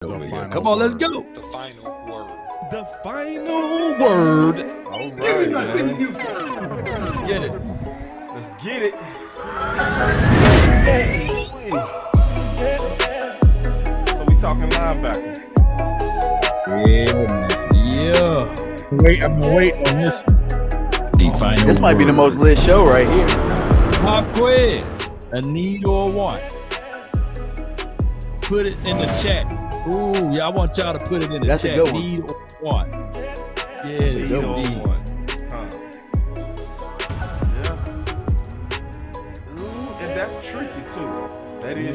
over here. Come on, let's go. The final word. The final word. All right, man. Let's get it. Let's get it. So we talking linebacker. Yeah. I'm gonna wait on this one. The final This might be the most lit show right here. Pop quiz. A need or a want? Put it in the chat. Ooh, yeah, I want y'all to put it in the That's chat. a good one. Need or want? Yeah, That's a need good or one. want. Yeah. Ooh, and that's tricky too.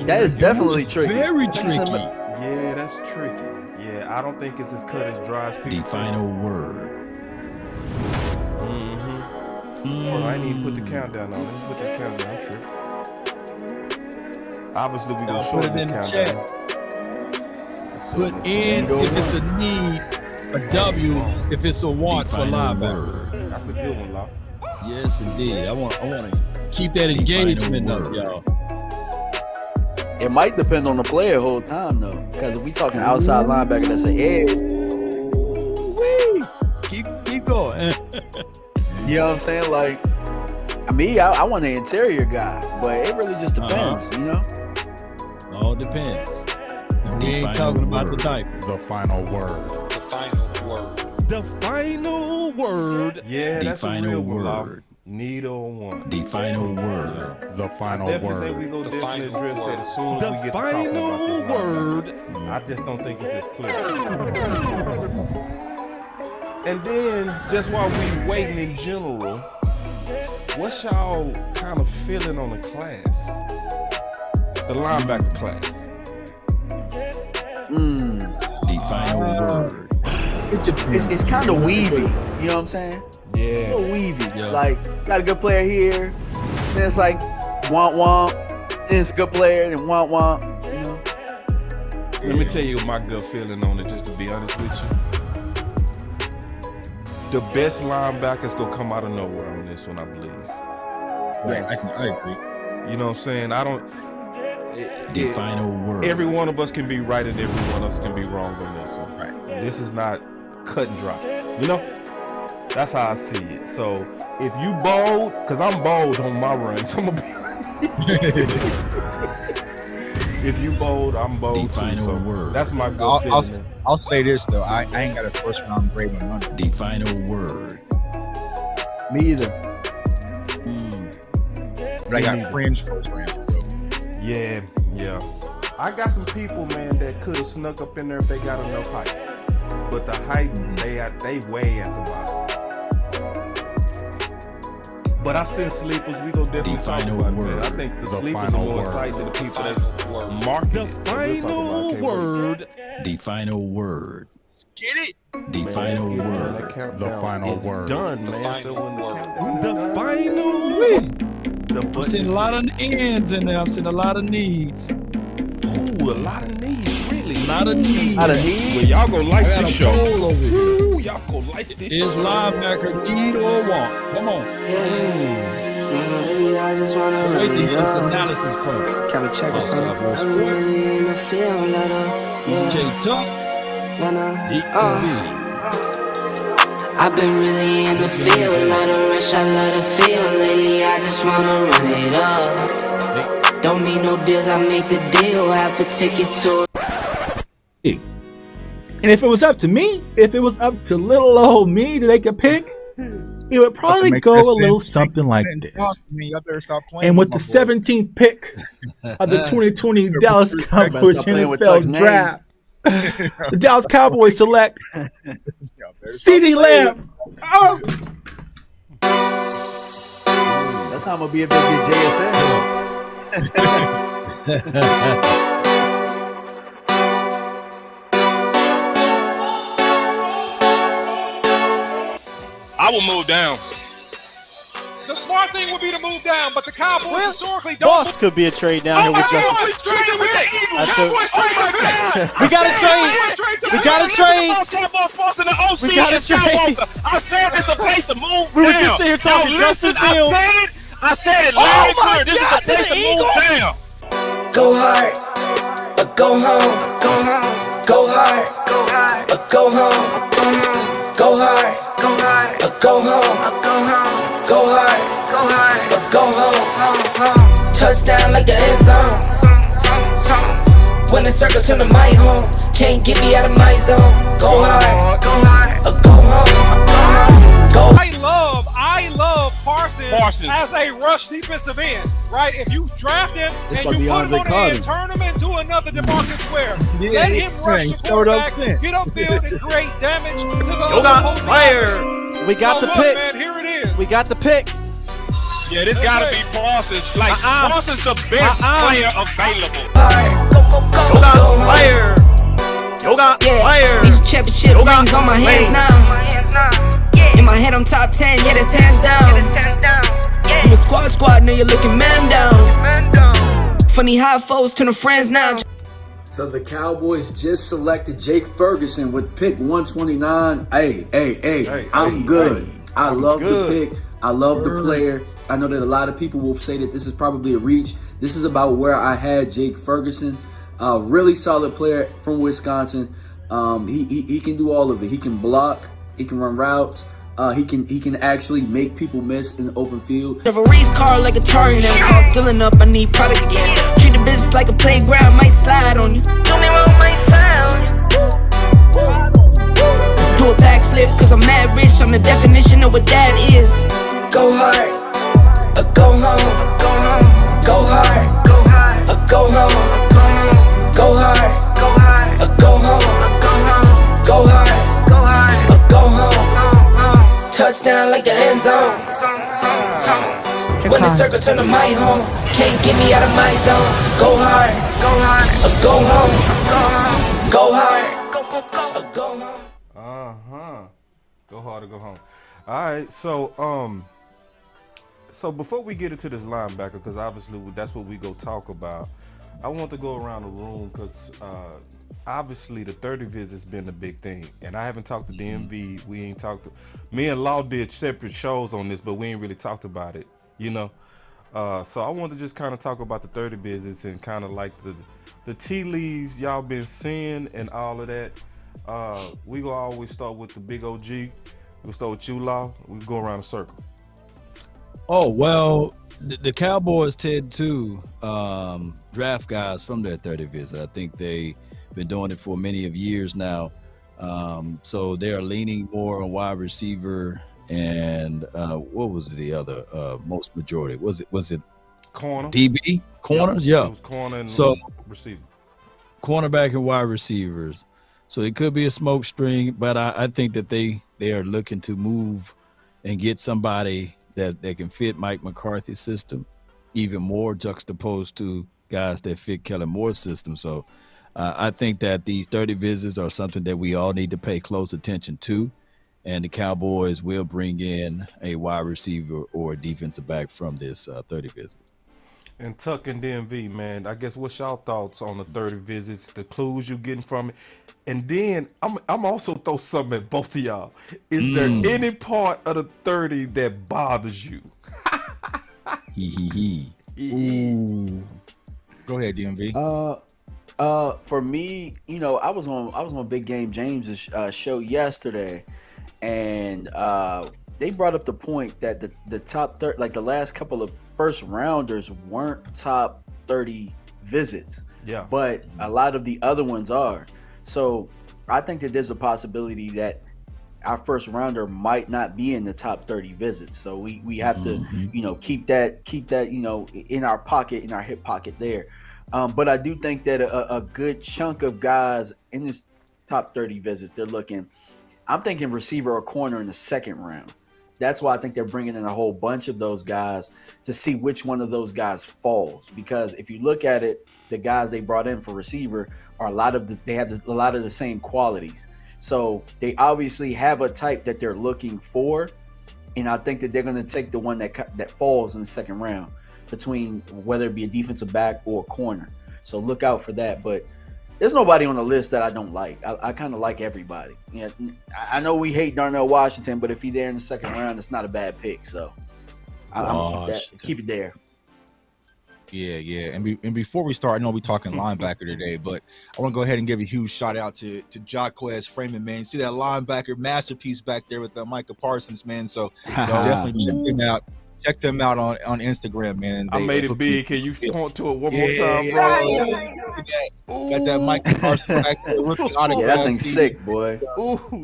That is definitely tricky. Very I think some- tricky. Yeah, that's tricky. Yeah, I don't think it's as cut as dry as people. The final word. Hold on, I ain't even put the countdown on. Let me put this countdown. I'm tripping. Obviously, we gonna Y'all shorten put it in this the countdown. Put in if it's a need, a W if it's a want for linebacker. That's a good one, Law. Yes, indeed. I want to keep that engagement up, y'all. It might depend on the player the whole time though, because if we talking outside linebacker that say, "Hey," Keep going. you know what I'm saying? Like, I want an interior guy, but it really just depends, you know. All depends. We ain't talking about the type. The final word. The final word. The final word. Yeah, The that's a final real one, Law. word. Need or want. The final word. The final Definitely think word. we go The definitely final address word. that as soon as The we get to talking about final this linebacker. word. I just don't think it's as clear. And then, just while we waiting in general, what's y'all kind of feeling on the class? The linebacker class. The final word. It's kind of weavy, you know what I'm saying? A Yeah. little weavy. Yeah. Like, got a good player here, then it's like womp, then it's a good player, and womp, you know. Let me tell you my gut feeling on it, just to be honest with you. The best linebackers gonna come out of nowhere on this one, I believe. Yeah, I agree. You know what I'm saying? The final word. Every one of us can be right and every one of us can be wrong on this one. Right. This is not cut and dry. You know? That's how I see it. So if you bold, because I'm bold on my run, so I'm gonna be if you bold, I'm bold The too. final So word. that's my gut feeling. I'll say this though. I ain't got a first round grade on none of The final word. Me either. but I got fringe first round. So. Yeah. I got some people, man, that could have snuck up in there if they got enough hype. But the hype, they way at the bottom. But I send sleepers. We gonna definitely The talk final about word. that. I think the sleepers are final more word. exciting than the people Final that's word. marketing. The final word. The final word. Get it. The final word. The final word. Done, The man. final So when word. countdown The is done, final. the I'm button seeing a is- lot of ends in there. I'm seeing a lot of needs. Ooh, a lot of needs, really. A lot of needs. Out of need. Well, y'all gonna like I got this a show. poll over here. Ooh, y'all gonna like this. Is linebacker need or want? Come on. Maybe I just wanna Wait run till it this up. analysis from Can we check Boss this out? Cowboy I'm Sports. really in the field, let up. Yeah, J Tuck, DQB. I've been really in the field, let her rush, I love the feel. Lately, I just wanna run it up. Don't need no deals, I make the deal. Have to take it to. And if it was up to me, if it was up to little old me to make a pick, it would probably Make go that a little sense. something like Man, this. talk to me. Y'all better stop playing And with the my boy. 17th pick of the 2020 Dallas Cowboys Stop playing with Tuck's NFL name. draft, the Dallas Cowboys select Y'all better stop CD Lamb. Oh, That's how I'm gonna be if they get JSN. I will move down. The smart thing would be to move down, but the Cowboys historically don't. Boss could be a trade down here with Justin. That's a- We got to trade. We got to trade. Boss Cowboy Sports in the OC We gotta and Skywalker. trade. I said this the place to move We were down. just sitting here talking Now, Justin listen, Fields. I said it Oh loud and my clear. This God, is the place to the to move Eagles? down. Go hard, or go home, go home. Go hard, or go home. Go hard, or go home. Go hard, or go home. Touchdown like the end zone. When the circle turn to my home, can't get me out of my zone. Go hard, or go home. Go. I love Parsons as a rush defensive end, right? If you draft him and you put him on the end, turn him into another DeMarcus Ware. Let him rush the quarterback, get upfield and create damage to the opposing offense. We got the look, pick. man, here it is. We got the pick. Yeah, this gotta be Parsons. Like, Parsons the best player available. These championship rings on my hands now. In my head, I'm top 10, yeah, that's hands down. You a squad, now you're looking man down. Funny how foes turn to friends now. So the Cowboys just selected Jake Ferguson with pick 129. Hey, I'm good. I love the pick. I love the player. I know that a lot of people will say that this is probably a reach. This is about where I had Jake Ferguson. Really solid player from Wisconsin. He can do all of it. He can block. He can run routes. He can actually make people miss in the open field. If a race car like a Atari now, call filling up, I need product again. Treat the business like a playground, might slide on you. Don't me wrong, might slide on you. Do a backflip, cause I'm mad rich, I'm the definition of what that is. Go hard, or go home. Go hard, or go home. Go hard, or go home. Go hard, or go home. Touchdown like the end zone. When the circle turn to my home, can't get me out of my zone. Go hard, or go home. Go hard, or go home. Go hard or go home. All right, so before we get into this linebacker, because obviously that's what we go talk about, I want to go around the room because obviously the 30 visit's been a big thing, and I haven't talked to DMV. We ain't talked to. Me and Law did separate shows on this, but we ain't really talked about it, you know. So I want to just kind of talk about the 30 visits and kind of like the tea leaves y'all been seeing and all of that. We gonna always start with the big OG. We'll start with you, Law. We go around the circle. Oh, well, the Cowboys tend to draft guys from their 30 visit. I think they've been doing it for many of years now. So they are leaning more on wide receiver and what was the other most majority? Was it corner? DB? Corners? Yeah. It was corner and receiver. Cornerback and wide receivers. So it could be a smoke string, but I think that they are looking to move and get somebody that can fit Mike McCarthy's system even more, juxtaposed to guys that fit Kellen Moore's system. So I think that these 30 visits are something that we all need to pay close attention to, and the Cowboys will bring in a wide receiver or a defensive back from this 30 visit. And Tuck and DMV, man, I guess what's y'all thoughts on the 30 visits, the clues you getting from it? And then I'm also throw something at both of y'all. Is there any part of the 30 that bothers you? Ooh. Go ahead, DMV. For me, you know, I was on Big Game James' show yesterday, and they brought up the point that the top 30, like the last couple of first rounders weren't top 30 visits. Yeah. But a lot of the other ones are. So I think that there's a possibility that our first rounder might not be in the top 30 visits. So we have to, you know, keep that, you know, in our pocket, in our hip pocket there. But I do think that a good chunk of guys in this top 30 visits, I'm thinking receiver or corner in the second round. That's why I think they're bringing in a whole bunch of those guys to see which one of those guys falls. Because if you look at it, the guys they brought in for receiver are they have a lot of the same qualities. So they obviously have a type that they're looking for, and I think that they're going to take the one that falls in the second round, between whether it be a defensive back or a corner. So look out for that. But there's nobody on the list that I don't like. I kind of like everybody. Yeah, I know we hate Darnell Washington, but if he's there in the second round, it's not a bad pick. So I'm gonna keep it there. Yeah. And before we start, I know we're talking linebacker today, but I want to go ahead and give a huge shout out to Jaquez Freeman, man. You see that linebacker masterpiece back there with Micah Parsons, man. So y'all definitely check them out. Check them out on Instagram, man. I made it big. Can you point to it one more time, bro? Got that Michael Parsons back there. Yeah, that thing's sick, boy.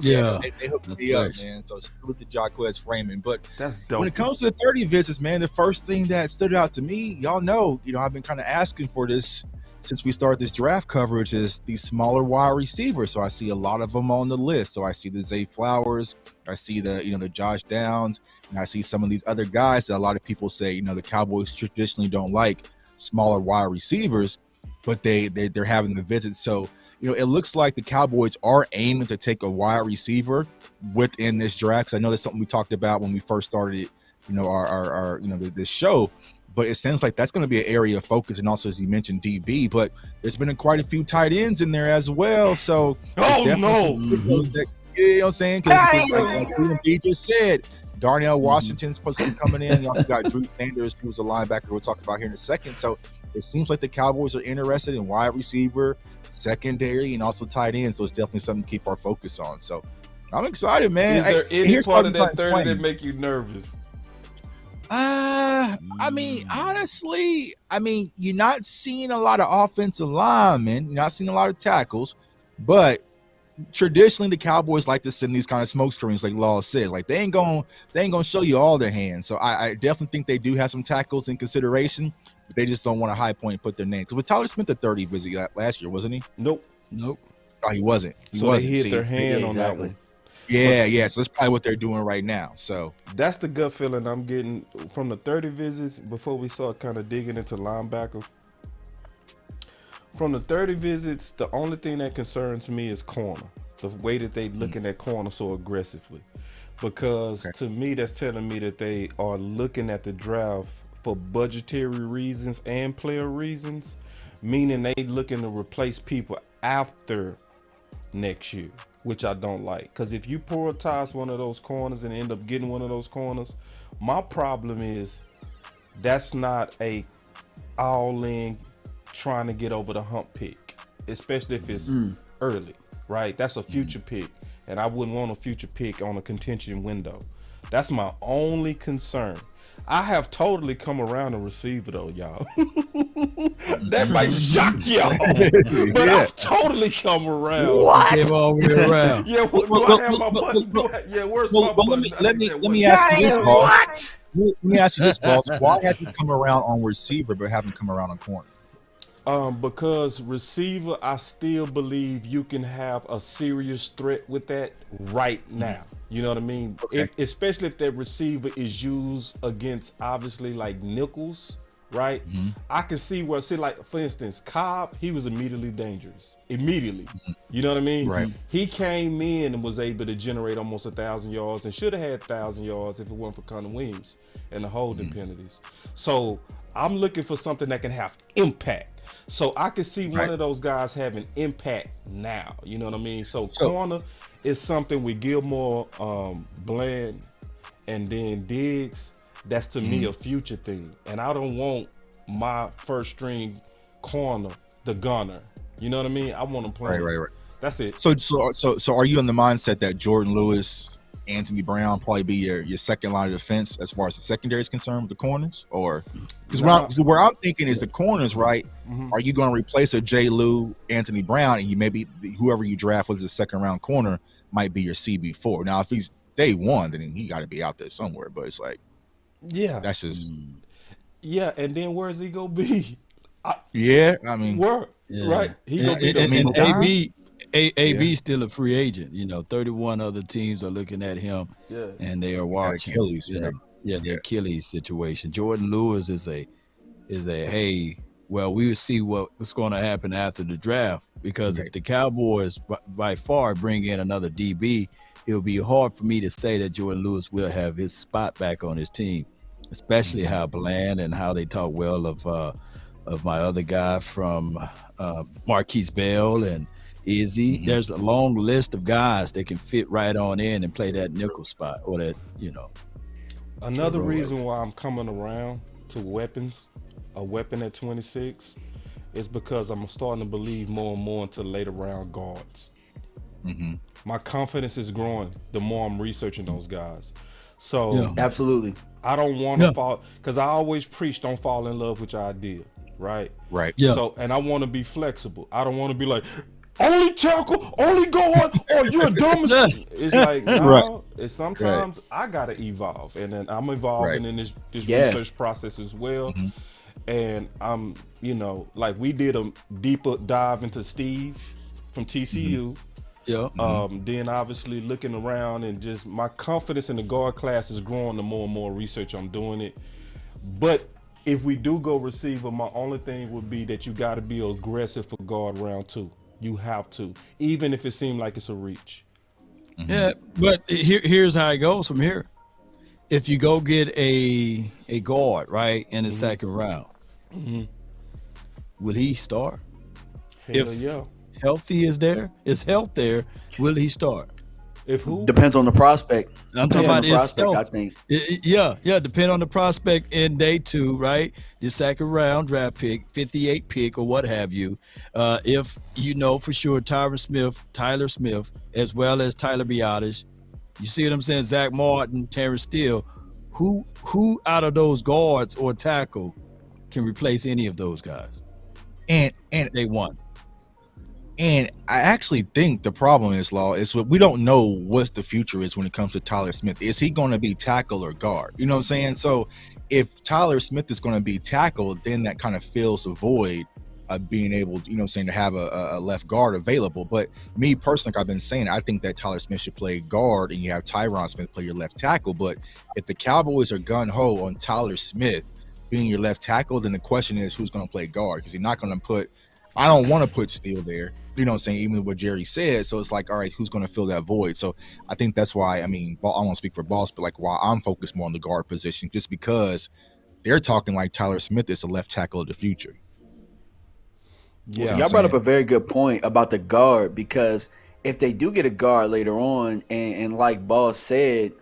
Yeah. They hooked me up, man. So salute to Jaquez Freeman. But that's dope. When it comes to the 30 visits, man, the first thing that stood out to me, y'all know, I've been kind of asking for this since we started this draft coverage, is these smaller wide receivers. So I see a lot of them on the list. So I see the Zay Flowers, I see the Josh Downs, and I see some of these other guys that a lot of people say, the Cowboys traditionally don't like smaller wide receivers, but they're having the visits. So, it looks like the Cowboys are aiming to take a wide receiver within this draft. 'Cause I know that's something we talked about when we first started, our this show. But it seems like that's going to be an area of focus, and also, as you mentioned, DB. But there's been quite a few tight ends in there as well. So, no, that, you know what I'm saying? Because like DB just said, Darnell Washington's supposed to be coming in. You also got Drew Sanders, who's a linebacker we'll talk about here in a second. So it seems like the Cowboys are interested in wide receiver, secondary, and also tight end. So it's definitely something to keep our focus on. So I'm excited, man. Is there any part of that 30 that make you nervous? I mean, honestly, you're not seeing a lot of offensive linemen. You're not seeing a lot of tackles, but traditionally the Cowboys like to send these kind of smoke screens, like Law said. Like they ain't gonna show you all their hands. So I definitely think they do have some tackles in consideration, but they just don't want to high point and put their names. Because with Tyler Smith, the 30 visit last year, wasn't he? Nope. Oh, he wasn't. They hit their hand on that one. Yeah. So that's probably what they're doing right now. So that's the gut feeling I'm getting from the 30 visits before we start kind of digging into linebacker. From the 30 visits, the only thing that concerns me is corner. The way that they looking at corner so aggressively. Because to me, that's telling me that they are looking at the draft for budgetary reasons and player reasons, meaning they looking to replace people after next year, which I don't like. Because if you prioritize one of those corners and end up getting one of those corners, my problem is that's not a all-in trying to get over the hump pick, especially if it's early, right? That's a future pick, and I wouldn't want a future pick on a contention window. That's my only concern. I have totally come around a receiver though, y'all. That might shock y'all, but I've totally come around. What? Came all the way around. Yeah, do I have my button? Yeah, where's my button? Let me ask you this, boss. Let me ask you this, boss. Why have you come around on receiver but haven't come around on corner? Because receiver, I still believe you can have a serious threat with that right now. You know what I mean? Okay. Especially if that receiver is used against obviously like nickels, right? I can see where, like for instance, Cobb, he was immediately dangerous. Immediately. You know what I mean? Right. He came in and was able to generate almost 1,000 yards and should have had 1,000 yards if it weren't for Connor Williams and the holding penalties. So I'm looking for something that can have impact. So I can see one of those guys having impact now. You know what I mean? So corner is something with Gilmore, Bland, and then Diggs. That's to me a future thing. And I don't want my first string corner, the gunner. You know what I mean? I want to play. Right. That's it. So are you in the mindset that Jordan Lewis, Anthony Brown probably be your second line of defense as far as the secondary is concerned with the corners? Or because where I'm thinking is the corners, right? Are you going to replace a J. Lou, Anthony Brown, and you maybe whoever you draft as a second round corner might be your CB4? Now, if he's day one, then he got to be out there somewhere. But it's like, that's just and then where's he gonna be? Right? He gonna be AB's still a free agent. 31 other teams are looking at him, and they are watching. Achilles, the Achilles situation. Jordan Lewis is a hey. Well, we will see what's going to happen after the draft, because if the Cowboys by far bring in another DB, it'll be hard for me to say that Jordan Lewis will have his spot back on his team, especially how Bland and how they talk well of my other guy from Marquise Bell and Izzy. There's a long list of guys that can fit right on in and play that nickel spot or that, Another reason why I'm coming around to weapons, a weapon at 26, it's because I'm starting to believe more and more into later round guards. Mm-hmm. My confidence is growing the more I'm researching those guys. So absolutely, I don't want to fall, because I always preach don't fall in love with your idea, right? Right. Yeah. So, and I want to be flexible. I don't want to be like, only tackle, only guard, or you're dumb. It's like, no, it's sometimes I gotta evolve, and then I'm evolving in this research process as well. Mm-hmm. And I'm, like we did a deeper dive into Steve from TCU. Then obviously looking around, and just my confidence in the guard class is growing the more and more research I'm doing it. But if we do go receiver, my only thing would be that you got to be aggressive for guard round 2. You have to, even if it seems like it's a reach. Mm-hmm. Yeah, but here's how it goes from here. If you go get a guard right in the second round, will he start? Hell Healthy is health there, will he start? If who? Depends on the prospect. I'm talking about his prospect, health. I think. Depend on the prospect in day 2, right? The second round draft pick, 58 pick or what have you. If you know for sure Tyler Smith, as well as Tyler Biotis, you see what I'm saying? Zach Martin, Terrence Steele, who out of those guards or tackle can replace any of those guys? And they won. And I actually think the problem is, Law, is we don't know what the future is when it comes to Tyler Smith. Is he going to be tackle or guard? You know what I'm saying? So if Tyler Smith is going to be tackle, then that kind of fills the void of being able to, to have a left guard available. But me personally, like I've been saying, I think that Tyler Smith should play guard and you have Tyron Smith play your left tackle. But if the Cowboys are gun-ho on Tyler Smith being your left tackle, then the question is who's going to play guard? Because you're not going to put – I don't want to put Steele there. You know what I'm saying? Even what Jerry said. So it's like, all right, who's going to fill that void? So I think that's why, I won't speak for Boss, but like why I'm focused more on the guard position, just because they're talking like Tyler Smith is the left tackle of the future. Yeah, y'all brought up a very good point about the guard, because if they do get a guard later on, and like Boss said,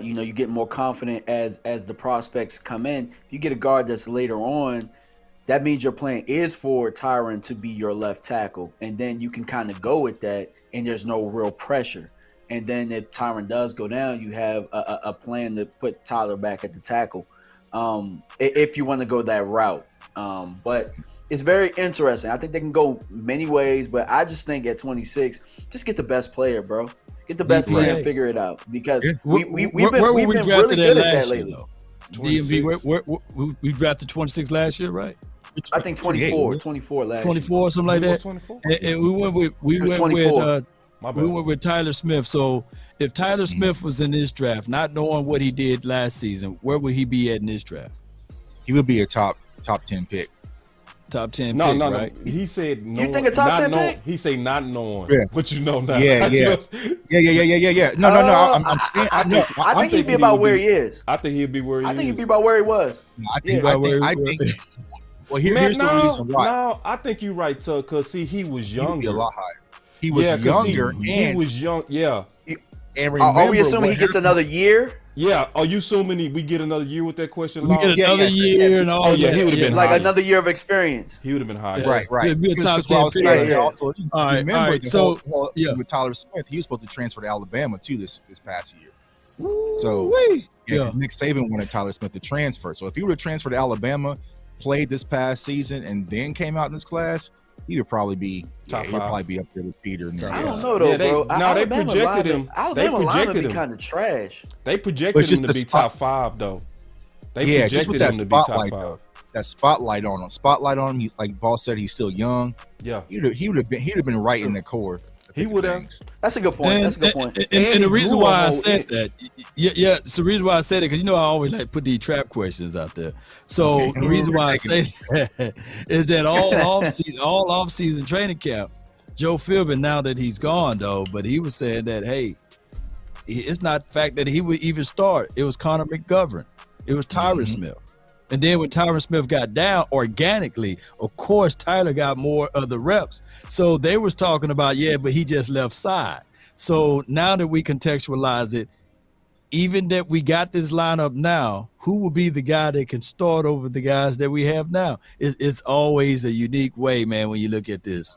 you get more confident as the prospects come in. If you get a guard that's later on, that means your plan is for Tyron to be your left tackle, and then you can kind of go with that, and there's no real pressure. And then if Tyron does go down, you have a plan to put Tyler back at the tackle, if you want to go that route. But it's very interesting. I think they can go many ways, but I just think at 26, just get the best player, bro. Get the best player and figure it out, because we've been really good at that lately. DMV, we drafted 26 last year, right? I think 24 last 24, year. something like that. 24? And we went with Tyler Smith. So if Tyler Smith was in this draft, not knowing what he did last season, where would he be at in this draft? He would be a top 10 pick. Top 10 no, pick, no, right? No. He said no. You think a top 10 pick? He say not knowing. Yeah. But you know now. Yeah. No. I think he'd be about where he is. I think he'd be where he is. I think he'd be about where he was. I think. Well, here's the reason why. No, I think you're right, Tug, because see, he was younger. He'd be a lot higher. He was younger. He was young. Yeah. And are we assuming he gets another year? Yeah. Are you assuming we get another year with that question? We get another year and all. He would have been like higher. another year of experience. He would have been higher. Right. He'd be a top 10 pick. Also, remember with Tyler Smith, he was supposed to transfer to Alabama too this past year. So Nick Saban wanted Tyler Smith to transfer. So if he would have transferred to Alabama, played this past season, and then came out in this class, he would probably be top 5. He'd probably be up there with Peter. I don't know though, bro. They projected him. Alabama lineman be kind of trash. They projected him to be top 5 though. Just with that spotlight though. That spotlight on him. He, like Boss said, he's still young. Yeah, he would have been right in the core. He would have. That's a good point. And the reason why I said that, it's the reason why I said it, because I always like put these trap questions out there. So the reason why I say that is that all off season training camp, Joe Philbin, now that he's gone though, but he was saying that, hey, it's not the fact that he would even start. It was Connor McGovern. It was Tyron Smith. And then when Tyron Smith got down organically, of course, Tyler got more of the reps. So they was talking about, but he just left side. So now that we contextualize it, even that we got this lineup now, who will be the guy that can start over the guys that we have now? It's always a unique way, man, when you look at this.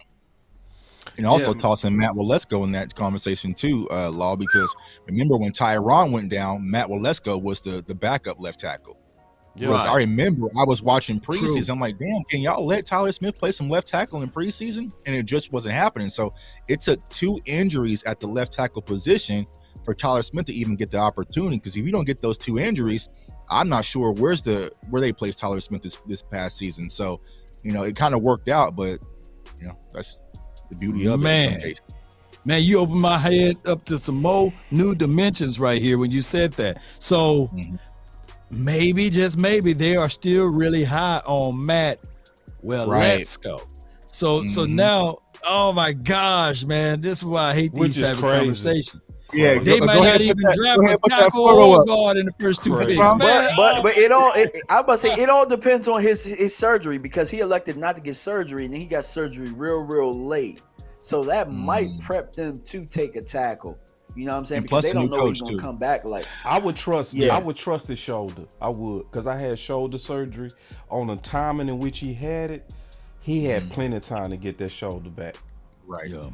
And also tossing Matt Waletzko in that conversation too, Law, because remember when Tyron went down, Matt Waletzko was the backup left tackle. Because I remember I was watching preseason. True. I'm like, damn, can y'all let Tyler Smith play some left tackle in preseason? And it just wasn't happening. So it took 2 injuries at the left tackle position for Tyler Smith to even get the opportunity. Because if you don't get those 2 injuries, I'm not sure where they placed Tyler Smith this past season. So, it kind of worked out, but that's the beauty of it. Man, you opened my head up to some more new dimensions right here when you said that. So maybe, just maybe, they are still really high on Matt. Well, let's go. So now, oh my gosh, man, this is why I hate these type of conversations. Yeah, they might not even draft a tackle or guard in the first 2 picks. But I must say, it all depends on his surgery, because he elected not to get surgery, and then he got surgery real late. So that might prep them to take a tackle. You know what I'm saying? Because they don't know he's gonna come back. Like, I would trust. I would trust his shoulder. I would, because I had shoulder surgery. On the timing in which he had it, he had plenty of time to get that shoulder back. Right. Yeah.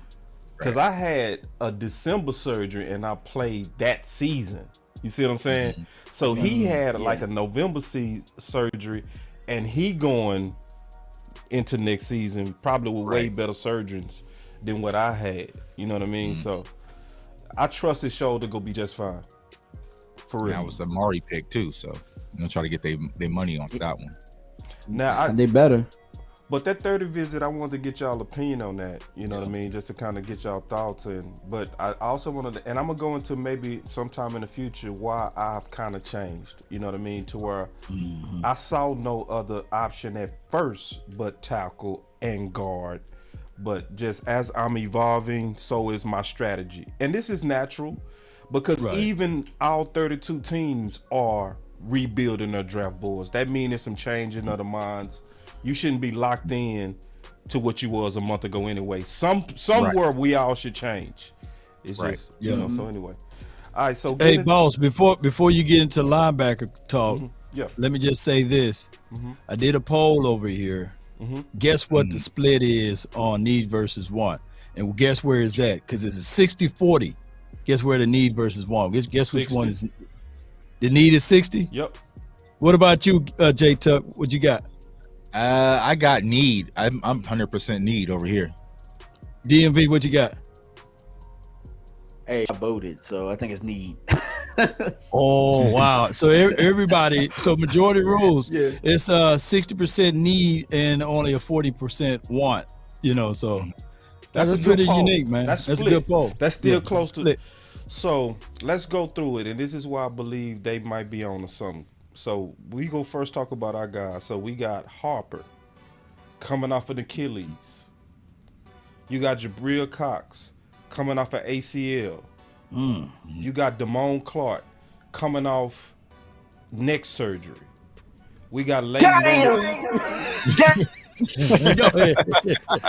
Because I had a December surgery and I played that season. You see what I'm saying? So he had like a November surgery, and he going into next season probably with way better surgeons than what I had. You know what I mean? So I trust his shoulder go be just fine. For real. That was the Mari pick too, so try to get their money off that one. Now they better. But that 30 visit, I wanted to get y'all opinion on that. You know what I mean? Just to kind of get y'all thoughts. But I also wanted to, and I'm going to go into maybe sometime in the future why I've kind of changed. You know what I mean? To where I saw no other option at first but tackle and guard. But just as I'm evolving, so is my strategy. And this is natural, because even all 32 teams are rebuilding their draft boards. That means there's some changing of the minds. You shouldn't be locked in to what you was a month ago anyway. Somewhere we all should change. It's just, so anyway. All right, so hey, boss, before you get into linebacker talk, let me just say this. I did a poll over here. Guess what the split is on need versus want? And guess where it's at? Because it's a 60-40. Guess where the need versus want? Guess which 60. One is the need is 60? Yep. What about you, J Tuck? What you got? I got need. I'm 100% need over here. DMV, what you got? Hey, I voted, so I think it's need. Oh wow! So everybody, so majority rules. It's 60% need and only a 40% want. So that's pretty unique, man. That's a good poll. That's still close to. So let's go through it, and this is why I believe they might be on to something. So we go first talk about our guys. So we got Harper coming off of Achilles. You got Jabril Cox coming off of ACL. You got Damone Clark coming off neck surgery. We got Leighton.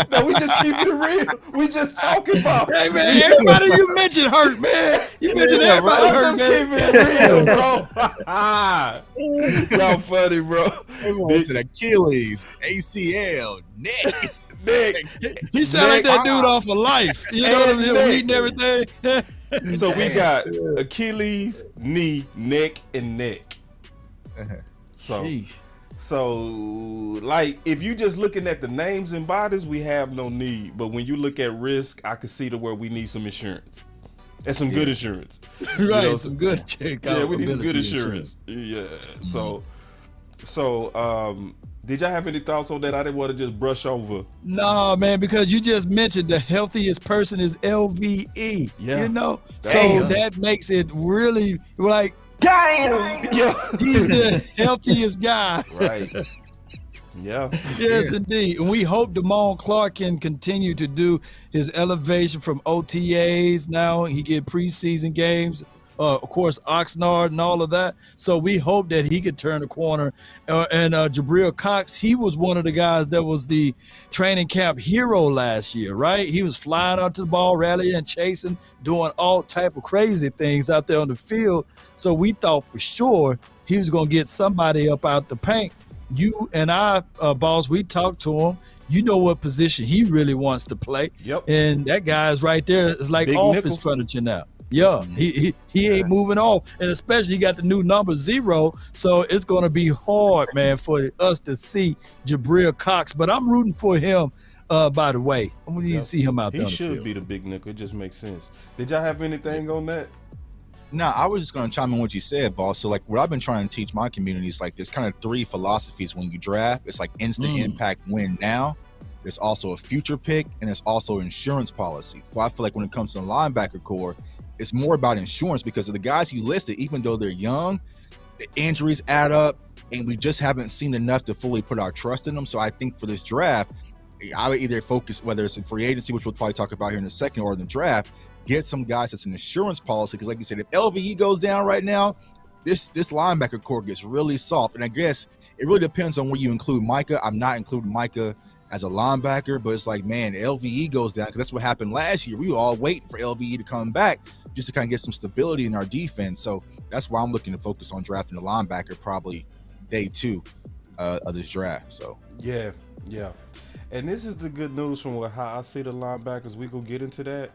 No, we just keep it real. We just talking about. Hey man, everybody you mentioned hurt, man. You mentioned everybody hurt, man. Just keep it real, bro. Y'all funny, bro. It's an Achilles, ACL, neck. He sound like that dude off of Life. You know what I mean? Reading everything. So we got Achilles, knee, neck, and neck. So, like, if you just looking at the names and bodies, we have no need. But when you look at risk, I can see to where we need some insurance. And some good insurance. Right, some good check. Yeah, we need some good insurance. Yeah. So, did y'all have any thoughts on that? I didn't want to just brush over. No, man, because you just mentioned the healthiest person is LVE. Yeah. So that makes it really like, damn. Yeah. He's the healthiest guy. Right. Yeah. Yes, indeed. And we hope Damone Clark can continue to do his elevation from OTAs. Now he get preseason games. of course, Oxnard and all of that. So we hope that he could turn the corner. And Jabril Cox, he was one of the guys that was the training camp hero last year, right? He was flying out to the ball, rallying, chasing, doing all type of crazy things out there on the field. So we thought for sure he was going to get somebody up out the paint. You and I, boss, we talked to him. You know what position he really wants to play. Yep. And that guy is right there. It's like Big office nickel. furniture now. Yeah, he ain't moving off. And especially he got the new number 0. So it's going to be hard, man, for us to see Jabril Cox. But I'm rooting for him, by the way. I'm going to see him out there on the field. He should be the big nickel. It just makes sense. Did y'all have anything on that? No, I was just going to chime in what you said, boss. So, like, what I've been trying to teach my community is, like, there's kind of 3 philosophies when you draft. It's like instant impact, win now. There's also a future pick, and there's also insurance policy. So I feel like when it comes to the linebacker core, it's more about insurance because of the guys you listed, even though they're young, the injuries add up, and we just haven't seen enough to fully put our trust in them. So I think for this draft, I would either focus, whether it's in free agency, which we'll probably talk about here in a second, or in the draft, get some guys that's an insurance policy. Because like you said, if LVE goes down right now, this linebacker core gets really soft. And I guess it really depends on where you include Micah. I'm not including Micah as a linebacker, but it's like, man, LVE goes down because that's what happened last year. We were all waiting for LVE to come back just to kind of get some stability in our defense. So that's why I'm looking to focus on drafting the linebacker probably day 2 of this draft. So yeah. And this is the good news from how I see the linebackers. We go get into that.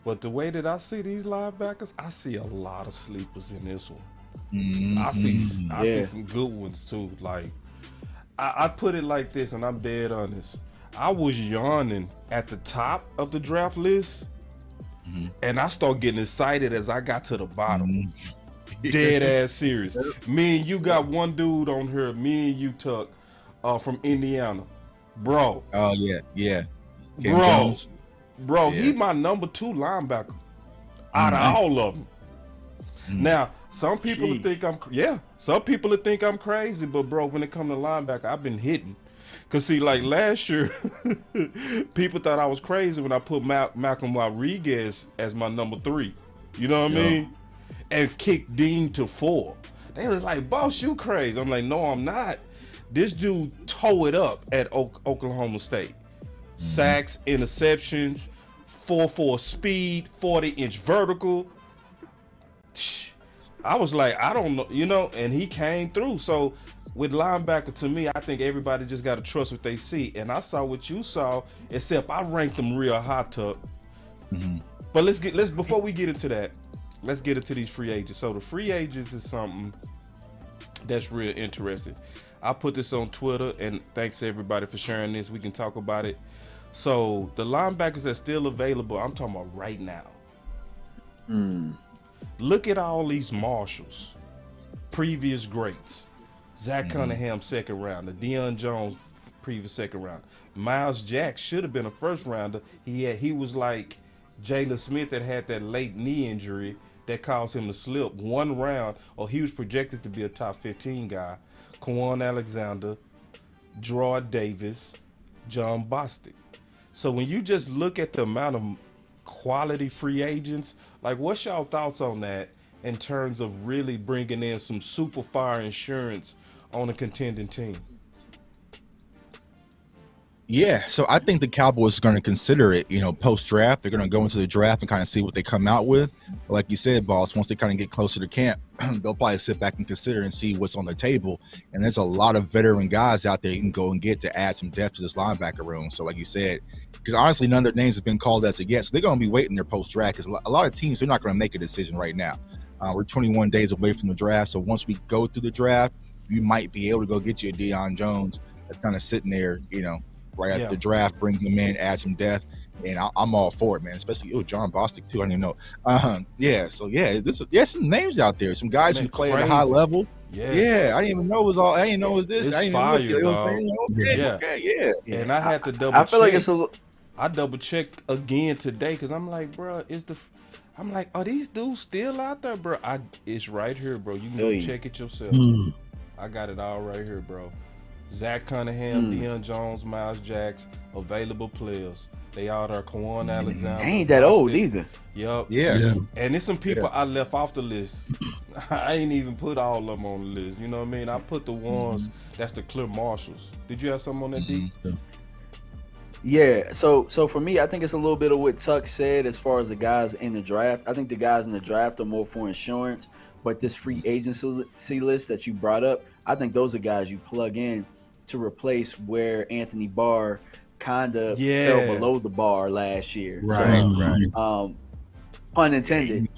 But the way that I see these linebackers, I see a lot of sleepers in this one. I see some good ones too. Like I put it like this, and I'm dead honest. I was yawning at the top of the draft list, and I started getting excited as I got to the bottom. Dead ass serious. Me and you got one dude on here. Me and you, Tuck, from Indiana, bro. Oh yeah. Bro, he my number 2 linebacker out of all of them. Now, some people think I'm crazy, but bro, when it comes to linebacker, I've been hitting. Cause see, like last year, people thought I was crazy when I put Malcolm Rodriguez as my number 3. You know what I mean? And kicked Dean to 4. They was like, "Boss, you crazy?" I'm like, "No, I'm not." This dude tore it up at Oklahoma State. Sacks, interceptions, 4.4 speed, 40-inch vertical. I was like, I don't know, and he came through. So with linebacker, to me, I think everybody just got to trust what they see. And I saw what you saw, except I ranked them real high, Tuck. But before we get into that, let's get into these free agents. So the free agents is something that's real interesting. I put this on Twitter, and thanks to everybody for sharing this. We can talk about it. So the linebackers that's still available, I'm talking about right now. Look at all these Marshalls, previous greats. Zach Cunningham, 2nd rounder. Deion Jones, previous 2nd rounder. Miles Jack should have been a 1st rounder. He was like Jalen Smith that had that late knee injury that caused him to slip 1 round, or he was projected to be a top 15 guy. Quan Alexander, Gerard Davis, John Bostic. So when you just look at the amount of quality free agents, like what's y'all thoughts on that in terms of really bringing in some super fire insurance on a contending team? Yeah, so I think the Cowboys are going to consider it, post-draft. They're going to go into the draft and kind of see what they come out with. But like you said, boss, once they kind of get closer to camp, they'll probably sit back and consider and see what's on the table. And there's a lot of veteran guys out there you can go and get to add some depth to this linebacker room. So like you said, because honestly, none of their names have been called as of yet. So they're going to be waiting their post-draft because a lot of teams, they're not going to make a decision right now. We're 21 days away from the draft. So once we go through the draft, you might be able to go get you a Deion Jones that's kind of sitting there, right after the draft, bring him in, add some depth, and I'm all for it, man. Especially John Bostic too. I didn't know. There's some names out there, some guys who play at a high level. I didn't even know it was all. I didn't know it was this. I didn't fire, even know what I'm saying. And I had to double. I feel like it's I double checked again today because I'm like, bro, I'm like, are these dudes still out there, bro? It's right here, bro. You can go check it yourself. I got it all right here, bro. Zach Cunningham, Deion Jones, Miles Jacks, available players. They all there. Kwan Alexander. They ain't that old either. Yup. Yeah. And there's some people I left off the list. I ain't even put all of them on the list. You know what I mean? I put the ones that's the clear marshals. Did you have something on that, D? Yeah, so for me, I think it's a little bit of what Tuck said as far as the guys in the draft. I think the guys in the draft are more for insurance, but this free agency list that you brought up, I think those are guys you plug in to replace where Anthony Barr kind of fell below the bar last year. Right. Pun intended.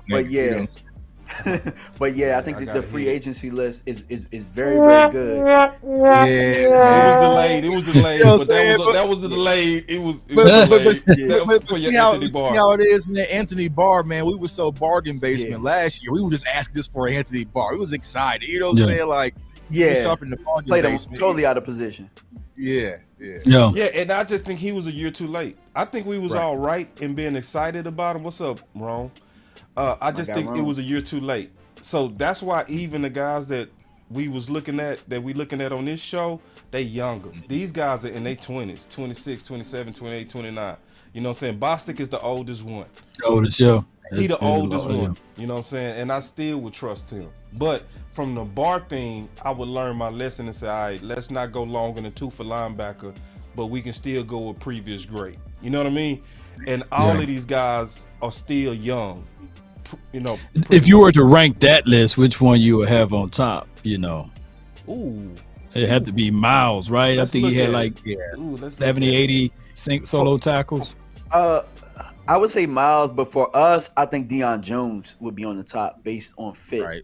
But yeah. But yeah, I think the free agency list is very, very good. It was delayed, but that was the delayed. But see how it is, man. Anthony Barr, man, we were so bargain basement last year. We were just asking this for Anthony Barr. We was excited. You know what I'm saying? Like, shopping the bargain played him basement. totally out of position. Yeah, and I just think he was a year too late. I think we was all right in being excited about him. What's up, Ron? I just think it was a year too late. So that's why even the guys that we looking at on this show, they younger. These guys are in their 20s, 26, 27, 28, 29. You know what I'm saying? Bostic is the oldest one. He the oldest one. You know what I'm saying? And I still would trust him. But from the Bar thing, I would learn my lesson and say, all right, let's not go longer than 2 for linebacker, but we can still go with previous grade. You know what I mean? And all of these guys are still young. You know, if you were to rank that list, which one you would have on top? You know, it had to be Miles, right? I think he had like 70, 80 solo tackles. I would say Miles, but for us, I think Deion Jones would be on the top based on fit,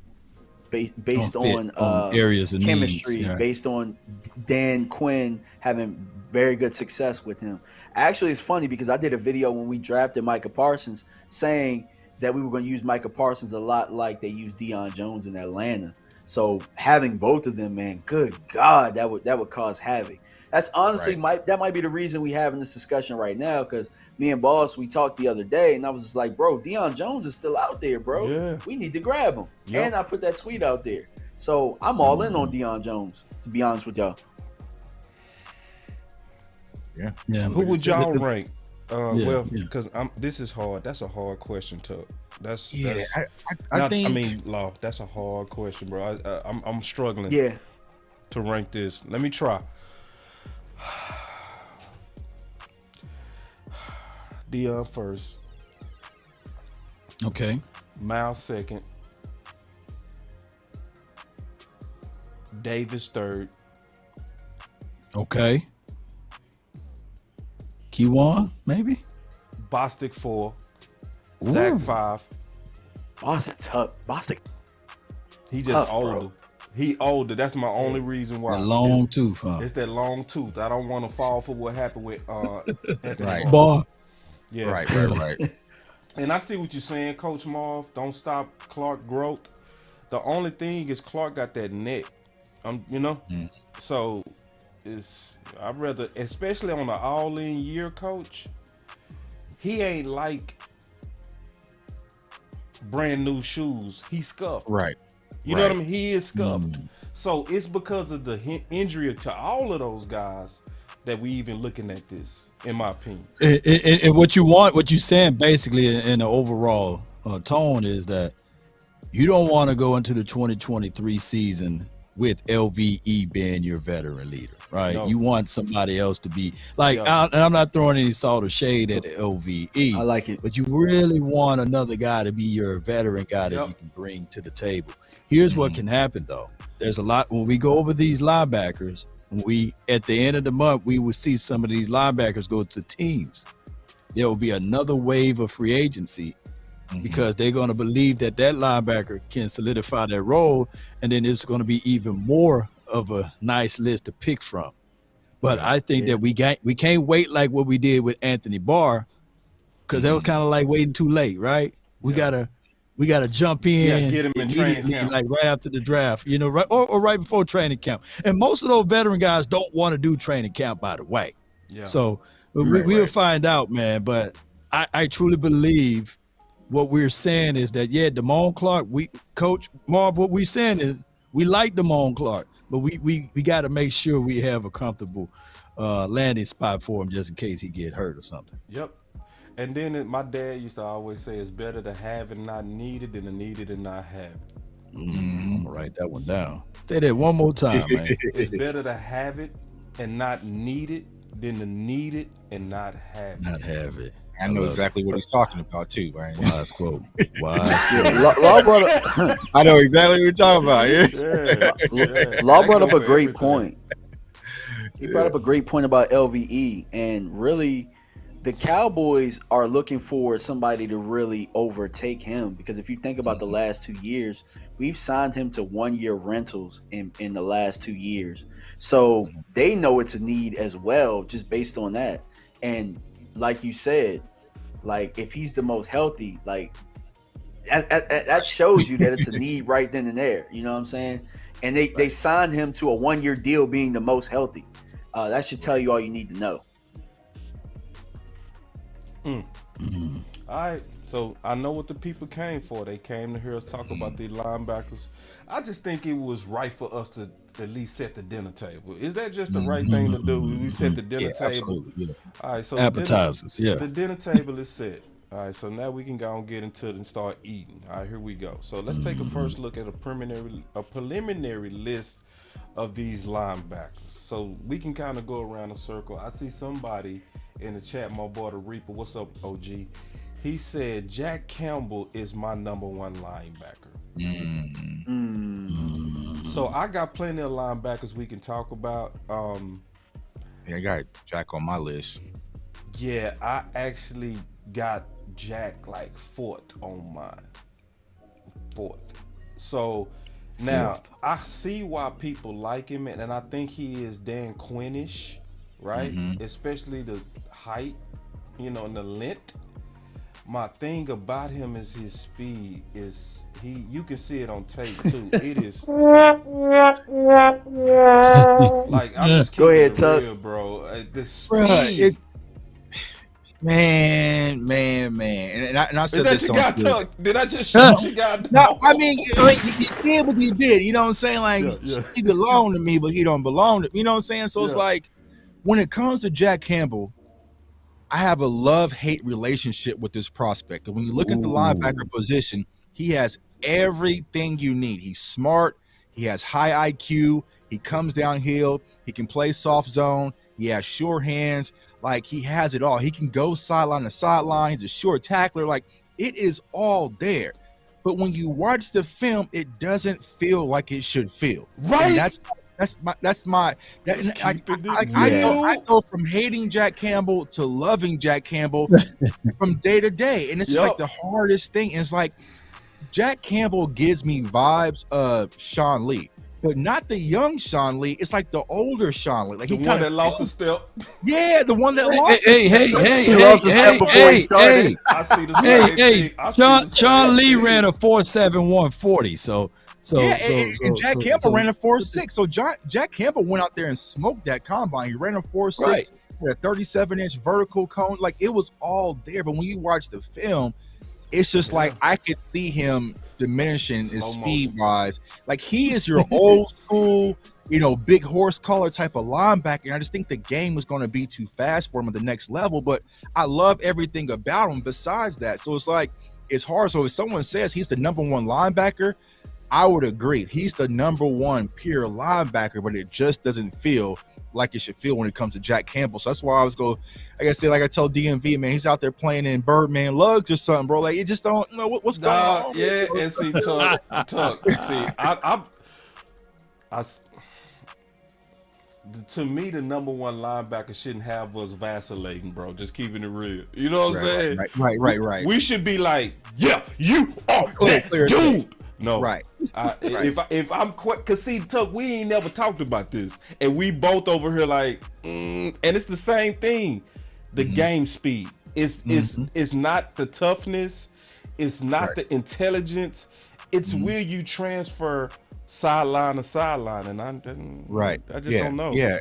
based on areas of chemistry, needs, based on Dan Quinn having very good success with him. Actually, it's funny because I did a video when we drafted Micah Parsons saying that we were going to use Micah Parsons a lot like they used Deion Jones in Atlanta. So having both of them, man, good God, that would cause havoc. That's honestly that might be the reason we having this discussion right now, because me and Boss, we talked the other day, and I was just like, bro, Deion Jones is still out there, bro. Yeah. We need to grab him. Yep. And I put that tweet out there. So I'm all in on Deion Jones, to be honest with y'all. Yeah. Who would y'all rank? Because this is hard. That's a hard question, Tuck. I think Law. That's a hard question, bro. I'm struggling. To rank this. Let me try. Deion first. Okay. Miles second. Davis third. Okay. Kiwan, maybe? Bostic 4. Zach 5. Bostic. He just older. Bro. He older. That's my only reason why. The long tooth, huh? It's that long tooth. I don't want to fall for what happened with Barr. Yeah. Right. And I see what you're saying, Coach Marv. Don't stop Clark growth. The only thing is Clark got that neck. So I'd rather, especially on an all-in year, Coach, he ain't like brand new shoes. He's scuffed. Right. You know what I mean? He is scuffed. So it's because of the injury to all of those guys that we even looking at this, in my opinion. And what you're saying basically in the overall tone is that you don't want to go into the 2023 season with LVE being your veteran leader, right? No. You want somebody else to be like, I'm not throwing any salt or shade at LVE. I like it. But you really want another guy to be your veteran guy that you can bring to the table. Here's what can happen, though. There's a lot when we go over these linebackers. At the end of the month, we will see some of these linebackers go to teams. There will be another wave of free agency because they're going to believe that linebacker can solidify their role, and then it's going to be even more of a nice list to pick from. But I think that we can't wait like what we did with Anthony Barr, because that was kind of like waiting too late, right? We gotta jump in, get him in training camp, like right after the draft, right or right before training camp. And most of those veteran guys don't want to do training camp, by the way. So we'll find out, man. But I truly believe what we're saying is that Damone Clark, Coach Marv, what we're saying is we like Damone Clark, but we got to make sure we have a comfortable landing spot for him just in case he get hurt or something. Yep. And then my dad used to always say it's better to have and not need it than to need it and not have it. I'm gonna write that one down. Say that one more time, man. It's better to have it and not need it than to need it and not have it. Not have it. I know exactly what he's talking about too, man. Wise quote. Wise quote. Law brought up, I know exactly what you're talking about. Yeah. Law brought up a great point. He brought up a great point about LVE, and really, the Cowboys are looking for somebody to really overtake him, because if you think about the last 2 years, we've signed him to 1-year rentals in the last 2 years. So they know it's a need as well, just based on that. And like you said, like if he's the most healthy, like that shows you that it's a need right then and there. You know what I'm saying? And they signed him to a 1-year deal being the most healthy. That should tell you all you need to know. All right, so I know what the people came for. They came to hear us talk about the linebackers. I just think it was right for us to at least set the dinner table. Is that just the right thing to do? We set the dinner table. Absolutely, yeah. All right, so Appetizers, the dinner table is set. All right, so now we can go and get into it and start eating. All right, here we go. So let's take a first look at a preliminary list of these linebackers. So we can kind of go around a circle. I see somebody in the chat, my boy the Reaper. What's up, OG? He said Jack Campbell is my number one linebacker. So I got plenty of linebackers we can talk about. Yeah, I got Jack on my list. Yeah, I actually got Jack like fourth on mine. Fourth. So now I see why people like him, and I think he is Dan Quinn-ish, right? Especially the height, and the length. My thing about him is his speed. You can see it on tape too. It is like I'm just Go ahead, it Tuck. real, bro. The speed. Bruh, it's man, and I said Is that this you on got Twitter. Tuck? Did I just shoot you got? No, I mean, you did what he did. You know what I'm saying? Like he belonged to me, but he don't belong to me. You know what I'm saying? So it's like when it comes to Jack Campbell, I have a love-hate relationship with this prospect. And when you look at the linebacker position, he has everything you need. He's smart. He has high IQ. He comes downhill. He can play soft zone. He has sure hands. Like, he has it all. He can go sideline to sideline. He's a sure tackler. Like, it is all there. But when you watch the film, it doesn't feel like it should feel. Right. And I go from hating Jack Campbell to loving Jack Campbell from day to day. And it's just like the hardest thing. And it's like Jack Campbell gives me vibes of Sean Lee, but not the young Sean Lee. It's like the older Sean Lee. Like the one that lost a step. Yeah, the one that lost. He lost a step before he started. I see the same thing. Sean Lee ran a 4.7 140. So Jack Campbell ran a 4.6. So Jack Campbell went out there and smoked that combine. He ran a 4.6 with a 37-inch vertical cone. Like, it was all there. But when you watch the film, it's just like I could see him diminishing his speed-wise. Like, he is your old school, big horse collar type of linebacker. And I just think the game was going to be too fast for him at the next level. But I love everything about him besides that. So it's like, it's hard. So if someone says he's the number one linebacker, I would agree. He's the number one pure linebacker, but it just doesn't feel like it should feel when it comes to Jack Campbell. So that's why I always go, like I said, like I tell DMV, man, he's out there playing in Birdman lugs or something, bro. Like, you just don't know what's going on. Yeah, and see, Tuck. See, to me, the number one linebacker shouldn't have us vacillating, bro. Just keeping it real. You know what I'm saying? Right. We should be like, yeah, you are that dude. No, right. If I'm quick, cause see, Tuck, we ain't never talked about this, and we both over here like, and it's the same thing. The game speed is not the toughness, it's not the intelligence. It's will you transfer sideline to sideline, and I just don't know. Yeah,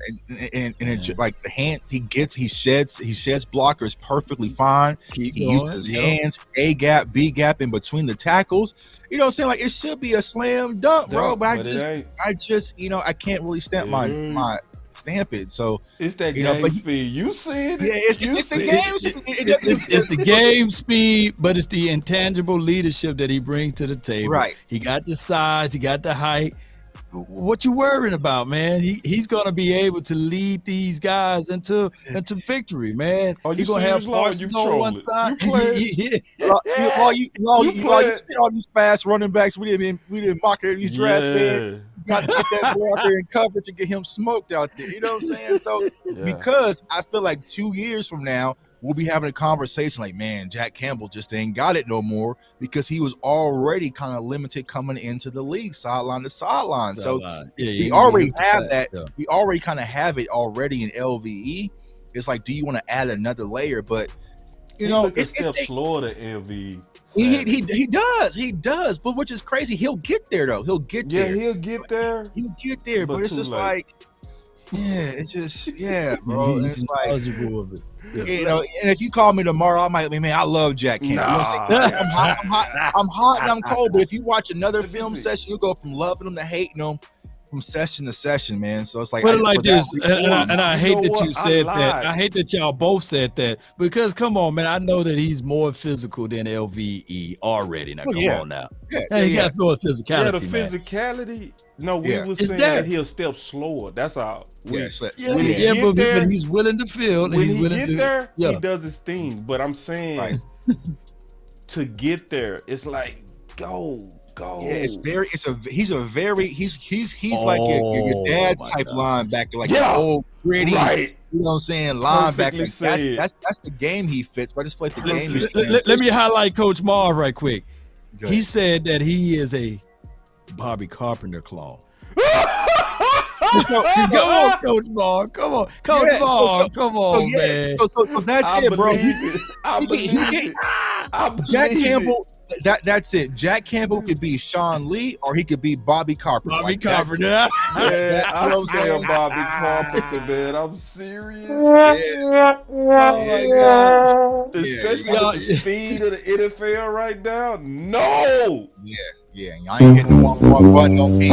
and it, like the hand he sheds blockers perfectly fine. He uses hands, A gap, B gap in between the tackles. You know what I'm saying? Like, it should be a slam dunk, bro. But I just I can't really stamp stamp it. So it's that you know, game speed. You see it? Yeah, it's the game. It's the game speed, but it's the intangible leadership that he brings to the table. Right. He got the size, he got the height. What you worrying about, man? He's gonna be able to lead these guys into victory, man. He's gonna have Parsons on one side. While you see all these fast running backs, we didn't mock these drafts, man. You got to get that boy out there in coverage and get him smoked out there. You know what I'm saying? So because I feel like 2 years from now, we'll be having a conversation like, man, Jack Campbell just ain't got it no more because he was already kind of limited coming into the league, sideline to sideline. So we already have that. We already kind of have it already in LVE. It's like, do you want to add another layer? But you know, it's a step slower than LVE. He does. But which is crazy, he'll get there though. He'll get there. Yeah, he'll get there. But it's just like, it's just bro. And it's like, you know, and if you call me tomorrow, I might be, man, I love Jack Campbell. You know what I'm saying? I'm hot and I'm cold. But if you watch another film session, you'll go from loving him to hating him from session to session, man. So it's like, put it like this, and I hate that you said that. I hate that y'all both said that because come on, man, I know that he's more physical than LVE already. Now, come on now. He got more physicality. Yeah, the physicality. No, we was saying that he'll step slower. That's all. But he's willing to feel. When he get there, he does his thing. But I'm saying to get there, it's like go. Yeah, he's like your dad's type linebacker, like an old gritty, you know what I'm saying, linebacker. That's the game he fits, but I just feel like the game is. Let me highlight Coach Marv right quick. He said that he is a Bobby Carpenter clone. Come on, Coach Marv. Come on, Coach Marv. Come on, man. So that's it, bro. Jack Campbell. That's it. Jack Campbell could be Sean Lee or he could be Bobby Carpenter. Bobby Carpenter. I'm saying Bobby Carpenter, man. I'm serious. Oh my God. Especially with the speed of the NFL right now. No. Yeah. I ain't hitting one button on me. I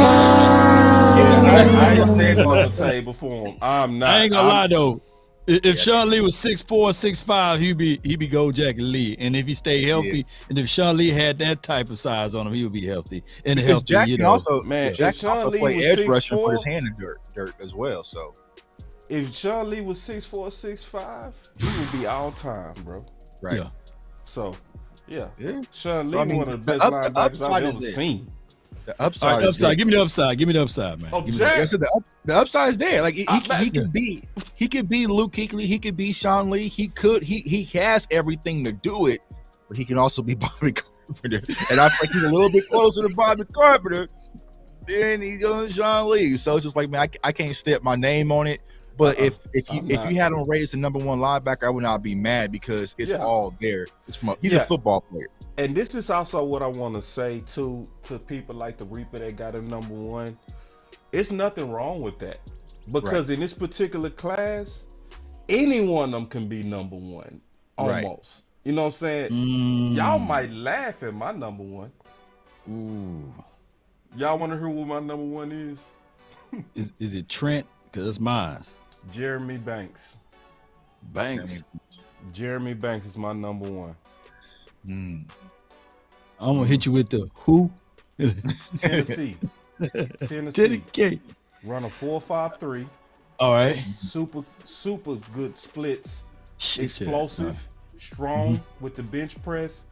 ain't standing on the table for him. I'm not. I ain't gonna lie though. If Sean Lee was 6'4", 6'5", he'd be Go Jack Lee. And if he stayed healthy, and if Sean Lee had that type of size on him, he would be healthy. And because healthy, Jack you can know. Jack can also play edge rusher and put his hand in dirt as well. So if Sean Lee was 6'4", 6'5", he would be all time, bro. Right. Yeah. So Sean Lee one of the best linebackers I've ever seen. The upside. Give me the upside. Give me the upside, man. The upside is there. Like he could be Luke Kuechly. He could be Sean Lee. He has everything to do it, but he can also be Bobby Carpenter. And I think he's a little bit closer to Bobby Carpenter than he's going to Sean Lee. So it's just like, man, I can't step my name on it. But if you had him rated as the number one linebacker, I would not be mad because it's all there. He's a football player. And this is also what I want to say to people like the Reaper that got him number one. It's nothing wrong with that. Because in this particular class, any one of them can be number one. Almost. Right. You know what I'm saying? Y'all might laugh at my number one. Ooh. Y'all want to hear what my number one is? Is it Trent? Because it's mine. Jeremy Banks. Jeremy Banks is my number one. I'm gonna hit you with the who? Tennessee. Run a 4.53. All right. Super good splits. Explosive, strong with the bench press.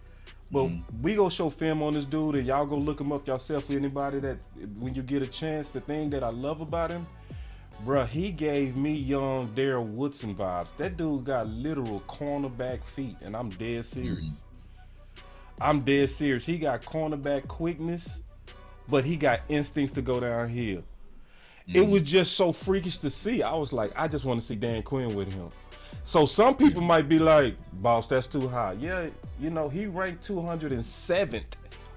But we go show film on this dude, and y'all go look him up yourself. For anybody that, when you get a chance, the thing that I love about him, bruh, he gave me young Darrell Woodson vibes. That dude got literal cornerback feet, and I'm dead serious. I'm dead serious. He got cornerback quickness, but he got instincts to go downhill. It was just so freakish to see. I was like, I just want to see Dan Quinn with him. So some people might be like, boss, that's too high. Yeah, you know, he ranked 207th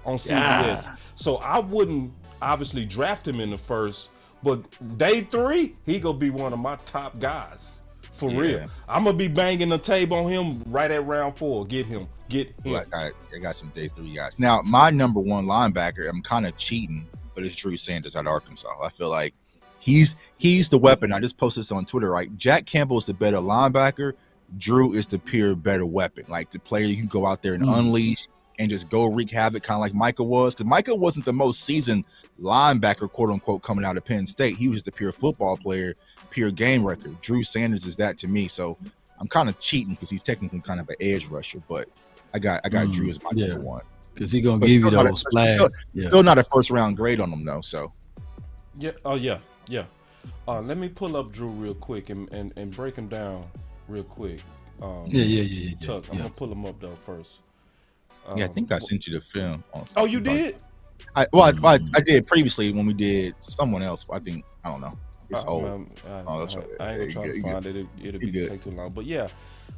on CBS. So I wouldn't obviously draft him in the first, but day 3, he gonna be one of my top guys. For real. I'm gonna be banging the table on him right at round 4. Get him. I got some day 3 guys. Now, my number one linebacker, I'm kind of cheating, but it's Drew Sanders out of Arkansas. I feel like he's the weapon. I just posted this on Twitter, right? Jack Campbell is the better linebacker. Drew is the pure better weapon, like the player you can go out there and unleash and just go wreak havoc, kind of like Micah was. Because Micah wasn't the most seasoned linebacker, quote unquote, coming out of Penn State. He was just a pure football player, pure game record. Drew Sanders is that to me. So I'm kind of cheating because he's technically kind of an edge rusher, but I got Drew as my number one. Because he's gonna give you those splash. Still not a first round grade on him though. So yeah, oh yeah. Let me pull up Drew real quick and break him down real quick. Tuck, I'm gonna pull him up though first. I think I sent you the film. Oh, you did? I did previously when we did someone else. I don't know. It's old. I ain't gonna try to find it. It'll take too long. But yeah.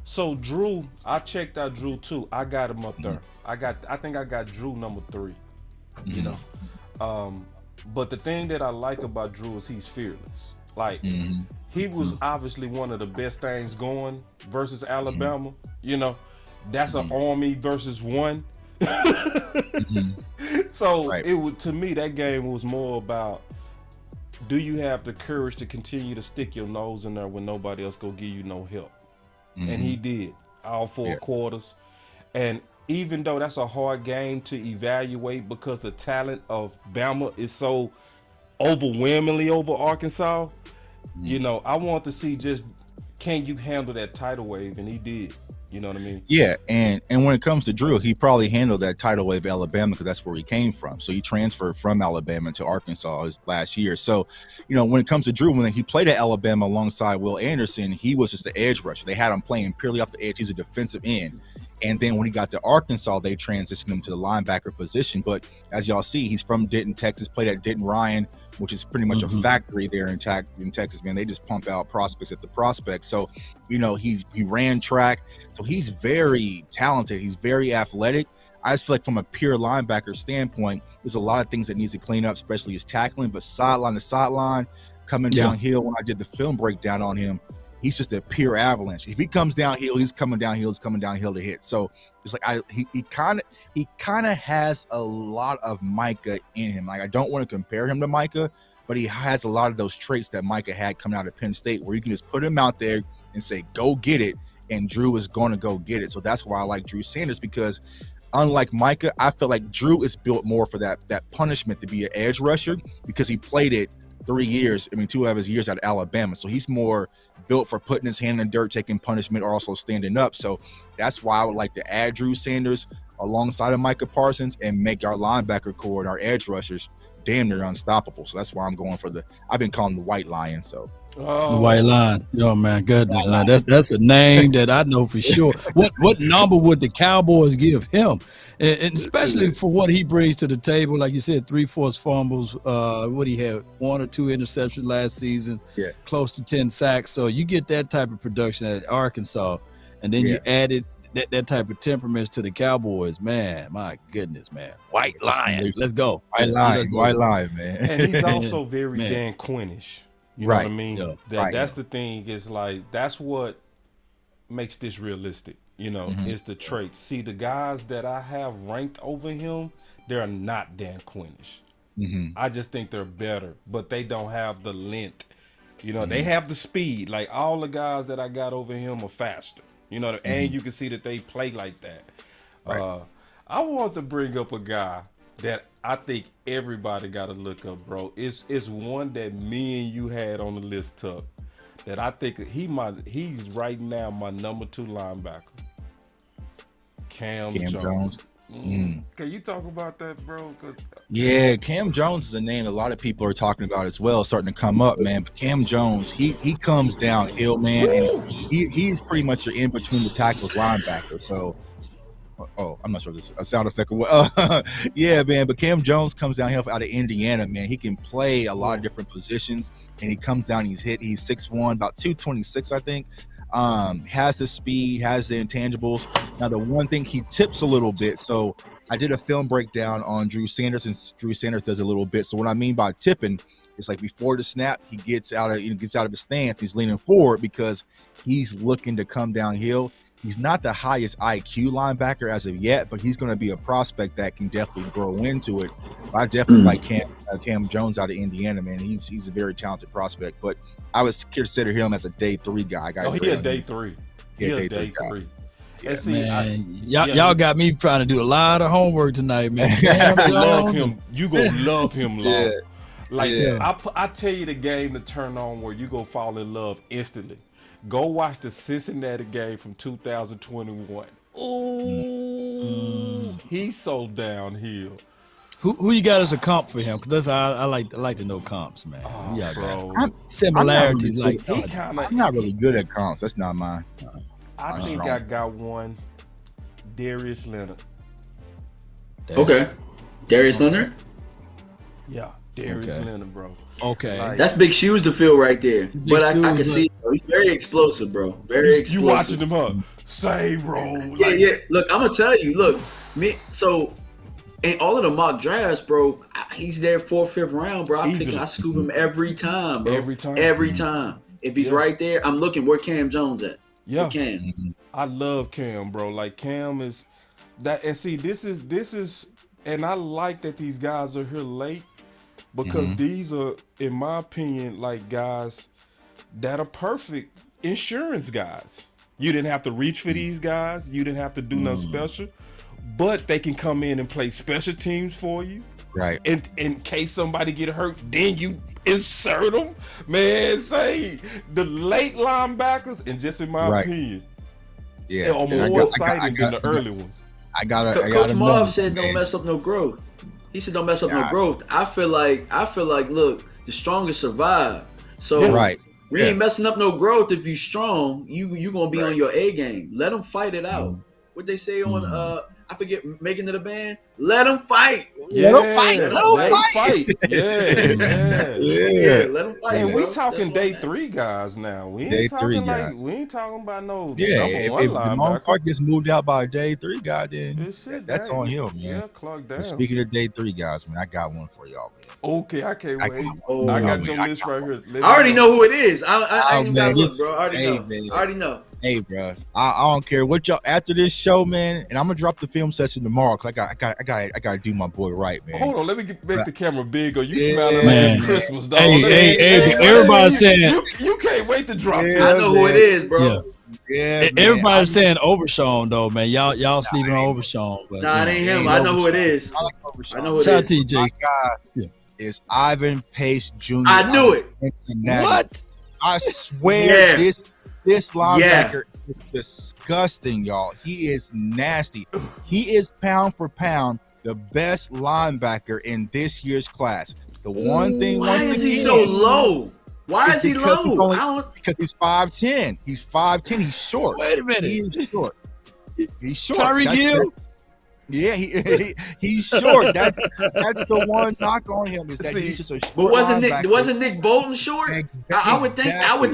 So Drew, I checked out Drew too. I got him up there. I think I got Drew number 3. You know. But the thing that I like about Drew is he's fearless. Like he was obviously one of the best things going versus Alabama. You know, that's an army versus one. So it would, to me, that game was more about, do you have the courage to continue to stick your nose in there when nobody else go give you no help? And he did all 4 quarters. And even though that's a hard game to evaluate because the talent of Bama is so overwhelmingly over Arkansas, you know, I want to see just, can you handle that tidal wave? And he did. You know what I mean? Yeah, and when it comes to Drew, he probably handled that tidal wave of Alabama because that's where he came from. So he transferred from Alabama to Arkansas his last year. So, you know, when it comes to Drew, when he played at Alabama alongside Will Anderson, he was just the edge rusher. They had him playing purely off the edge. He's a defensive end. And then when he got to Arkansas, they transitioned him to the linebacker position. But as y'all see, he's from Denton, Texas, played at Denton Ryan, which is pretty much a factory there in Texas, man. They just pump out prospects at the prospects. So, you know, he ran track. So he's very talented. He's very athletic. I just feel like from a pure linebacker standpoint, there's a lot of things that needs to clean up, especially his tackling. But sideline to sideline, coming downhill, when I did the film breakdown on him, he's just a pure avalanche. If he comes downhill, he's coming downhill. He's coming downhill to hit. So it's like he kind of has a lot of Micah in him. Like, I don't want to compare him to Micah, but he has a lot of those traits that Micah had coming out of Penn State, where you can just put him out there and say, "Go get it," and Drew is going to go get it. So that's why I like Drew Sanders, because unlike Micah, I feel like Drew is built more for that punishment to be an edge rusher, because he played it 3 years. I mean, 2 of his years at Alabama. So he's more built for putting his hand in the dirt, taking punishment, or also standing up. So that's why I would like to add Drew Sanders alongside of Micah Parsons and make our linebacker core and our edge rushers damn near unstoppable. So that's why I'm going for I've been calling the White Lion. So the White Lion. Oh man, goodness, man. That's a name that I know for sure. What number would the Cowboys give him? And especially for what he brings to the table, like you said, 3 forced fumbles. What he had, 1 or 2 interceptions last season, close to 10 sacks. So you get that type of production at Arkansas, and then you added that type of temperaments to the Cowboys. Man, my goodness, man. White Lion. Let's go. White Lion, man. And he's also very Dan Quinn-ish. You know what I mean? That's the thing. Is like, that's what makes this realistic. You know, is the traits. See, the guys that I have ranked over him, they're not Dan Quinn-ish. I just think they're better, but they don't have the length. You know, they have the speed. Like, all the guys that I got over him are faster. You know, and you can see that they play like that. I want to bring up a guy that I think everybody got to look up, bro. It's one that me and you had on the list, Tuck, that I think he's right now my number 2 linebacker. Cam Jones. Can you talk about that, bro? Yeah, Cam Jones is a name a lot of people are talking about as well, starting to come up, man. But Cam Jones, he comes downhill, man, and he's pretty much your in between the tackles linebacker. So, I'm not sure this is a sound effect. Yeah, man. But Cam Jones comes downhill out of Indiana, man. He can play a lot of different positions, and he comes down. He's 6'1", about 226, I think. Has the speed, has the intangibles. Now, the one thing, he tips a little bit. So I did a film breakdown on Drew Sanders, and Drew Sanders does a little bit. So what I mean by tipping is, like, before the snap, he gets out of his stance. He's leaning forward because he's looking to come downhill. He's not the highest IQ linebacker as of yet, but he's going to be a prospect that can definitely grow into it. I definitely like Cam Jones out of Indiana, man. He's a very talented prospect, but I would consider him as a day 3 guy. He a day 3. He a day 3. Yeah, and see, man, y'all got me trying to do a lot of homework tonight, man. Love him. You gonna love him, long. I tell you the game to turn on where you go fall in love instantly. Go watch the Cincinnati game from 2021. Ooh, he's so downhill. Who you got as a comp for him? Because I like to know comps, man. Oh, bro. Similarities. I'm not really good at comps. That's not mine. I think I got one. Darius Leonard. Okay. Darius Leonard? Yeah, Darius Leonard, bro. Okay. Like, that's big shoes to fill right there. But I can see he's very explosive, bro. Very explosive. You watching him up. Same role. Yeah. Look, I'm going to tell you. Look, in all of the mock drafts, bro, he's there 4th, 5th round, bro. I scoop him every time, bro. Every time. If he's right there, I'm looking where Cam Jones at. Yeah. Cam. I love Cam, bro. Like Cam is that, and see, this is, and I like that these guys are here late because these are, in my opinion, like guys that are perfect insurance guys. You didn't have to reach for these guys. You didn't have to do nothing special, but they can come in and play special teams for you. Right. And in case somebody get hurt, then you insert them. Man, say the late linebackers, and just in my opinion, are more exciting than the early ones. Coach Marv said don't mess up no growth. He said don't mess up no growth. I feel like, look, the strongest survive. So we ain't messing up no growth. If you strong, you gonna be on your A game. Let them fight it out. What they say on I forget, Making It a Band. Let them fight. Yeah, let them fight. Let them fight. Yeah. Let them fight. And we talking day 3 guys now. We ain't talking like we ain't talking about no. If Damone Clark gets moved out by a day 3 guy, then that's on him, man. Yeah, Clark down. Speaking of day 3 guys, man, I got one for y'all, man. Okay, I can't wait. I got your list right here. I already know who it is. I ain't got to look, bro. I already know. Hey, bro, I don't care what y'all after this show, man, and I'm gonna drop the film session tomorrow because I gotta do my boy right, man. Hold on, let me make the camera big. Or you smiling like it's Christmas, dog. Hey, everybody's saying you can't wait to drop it. I know who it is, bro. Yeah, everybody's saying Overshawn though, man. Y'all sleeping on Overshawn, but nah, it ain't him. I know who it is. I like Overshawn. I know who it is. Shout out to you, Jason. My guy is Ivan Pace Jr. I knew it. What? I swear this linebacker is disgusting, y'all. He is nasty. He is pound for pound the best linebacker in this year's class. The one thing. Why is he so low? Why is he low? Because he's 5'10". He's 5'10". He's short. Wait a minute. He's short. He's short. Tyreek Hill. Yeah, he's short. That's the one knock on him is that he's just a short. But wasn't Nick Bolton short? I would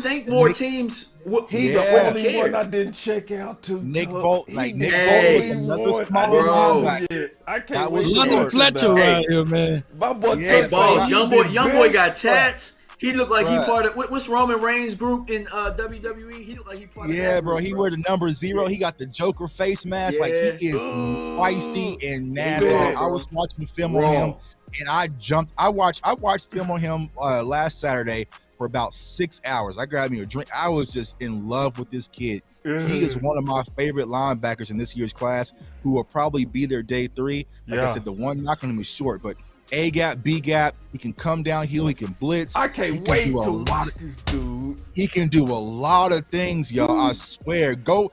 think more teams. He the only one I didn't check out to. Nick Bolton, Nick Bolton was another smaller linebacker. I can't wait. London Fletcher right here, man. My boy, young boy got tats. He looked like he part of what's Roman Reigns' group in WWE. He looked like he part of that bro. Group, he wear the number 0. He got the Joker face mask. Like he is feisty and nasty. I was watching the film on him, and I watched film on him last Saturday for about 6 hours. I grabbed me a drink. I was just in love with this kid. He is one of my favorite linebackers in this year's class, who will probably be there day 3. Like I said, the one knocking him is short, but A gap, B gap. He can come downhill. He can blitz. I can't wait to watch this dude. He can do a lot of things, y'all. I swear. Go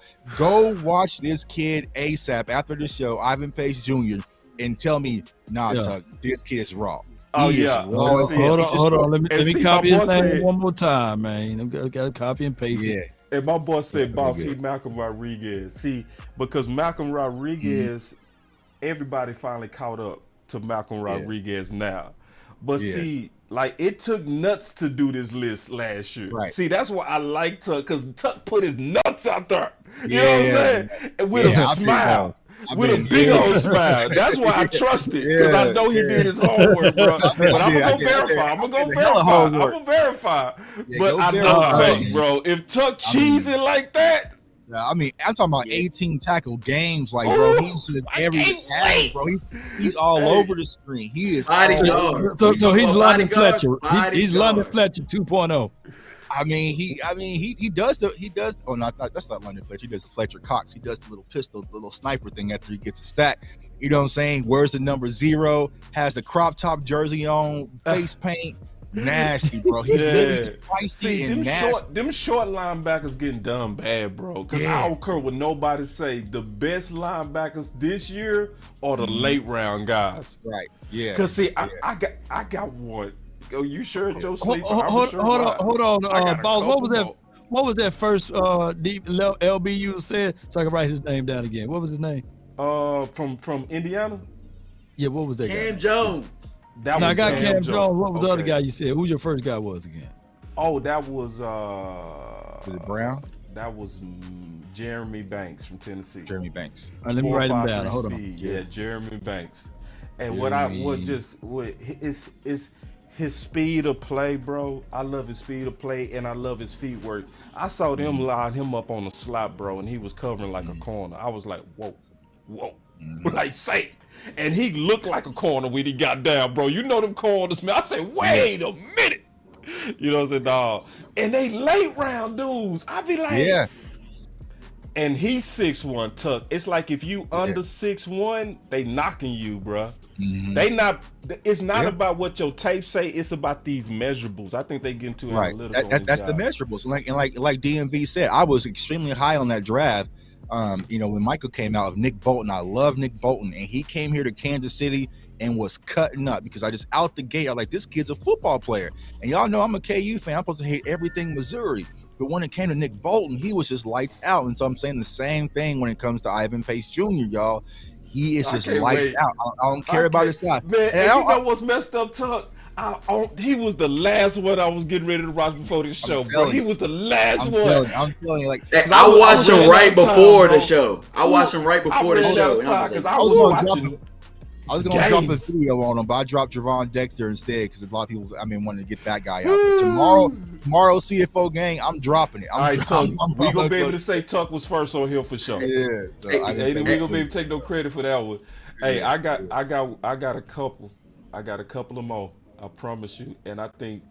watch this kid ASAP after the show, Ivan Pace Jr., and tell me, Tuck, this kid is raw. Hold on. Let me copy his name one more time, man. Got to copy and paste it. And my boss said, "Boss, he Malcolm Rodriguez." See, because Malcolm Rodriguez, everybody finally caught up to Malcolm Rodriguez now. But see, like it took nuts to do this list last year. Right. See, that's why I like Tuck, because Tuck put his nuts out there. You know what I'm saying? And with a smile. With a big old smile. That's why I trust it, because I know he did his homework, bro. But I'm gonna go verify. I'm gonna verify. But I know Tuck, bro. If Tuck cheesing like that, I mean, I'm talking about 18 tackle games, like bro. He's just every tackle, bro. He's all over the screen. He is. So he's London Fletcher. He's London Fletcher 2.0. I mean, he does. Oh, that's not London Fletcher. He does Fletcher Cox. He does the little pistol, the little sniper thing after he gets a sack. You know what I'm saying? Wears the number 0, has the crop top jersey on, face paint. Nasty, bro. He's literally feisty and nasty. Them short linebackers getting done bad, bro. Because I don't care what nobody say. The best linebackers this year are the late round guys. Right. Yeah. Because see, I got one. Oh, you sure, Joe? Hold on, boss. What was that first LBU said? So I can write his name down again. What was his name? From Indiana. Yeah, what was that? Cam Jones. I got Cam Jones. What was the other guy you said? Who your first guy was again? Oh, that was Was it Brown? That was Jeremy Banks from Tennessee. Jeremy Banks. All right, let me write him down. Hold on. Yeah, Jeremy Banks. And is his speed of play, bro. I love his speed of play and I love his feet work. I saw them line him up on the slot, bro, and he was covering like a corner. I was like, whoa, like say. And he looked like a corner when he got down, bro. You know them corners, man. I said, wait a minute. You know what I'm saying, dog? And they late round dudes. I be like, yeah. And he's 6'1", Tuck. It's like if you under 6'1", they knocking you, bro. Mm-hmm. It's not about what your tape say. It's about these measurables. I think they get into analytical. That's the measurables. Like DMV said, I was extremely high on that draft. When Michael came out of Nick Bolton, I love Nick Bolton, and he came here to Kansas City and was cutting up because I just out the gate, I was like, this kid's a football player. And y'all know I'm a KU fan. I'm supposed to hate everything Missouri. But when it came to Nick Bolton, he was just lights out. And so I'm saying the same thing when it comes to Ivan Pace Jr., y'all. He is just lights out. I don't care about his size. Man, and you know what's messed up, Tuck? He was the last one I was getting ready to watch before this show, bro. He was the last one. I'm telling you, like I watched him right before the show. I watched him right before the show. I was gonna drop a video on him, but I dropped Javon Dexter instead because a lot of people, wanted to get that guy out. But tomorrow CFO gang, I'm dropping it. We gonna be able to say Tuck was first on here for sure. Yeah, so we gonna be able to take no credit for that one. Hey, I got a couple. I got a couple of more. I promise you. And I think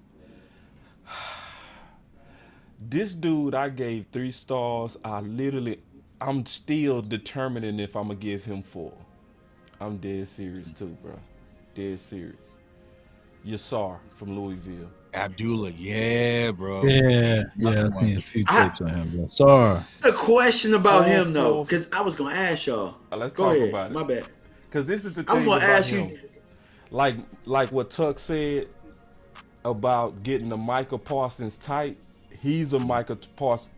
this dude, I gave 3 stars. I'm still determining if I'm gonna give him 4. I'm dead serious too, bro. Dead serious. Yassar from Louisville. Abdullah, yeah, bro. Yeah, I've seen a few tapes on him, bro. Sorry. A question about him though, because I was gonna ask y'all. Let's Go talk ahead. about it. My bad. Because this is the thing. I was gonna ask you. Like what Tuck said about getting the Micah Parsons type. He's a Micah Parsons.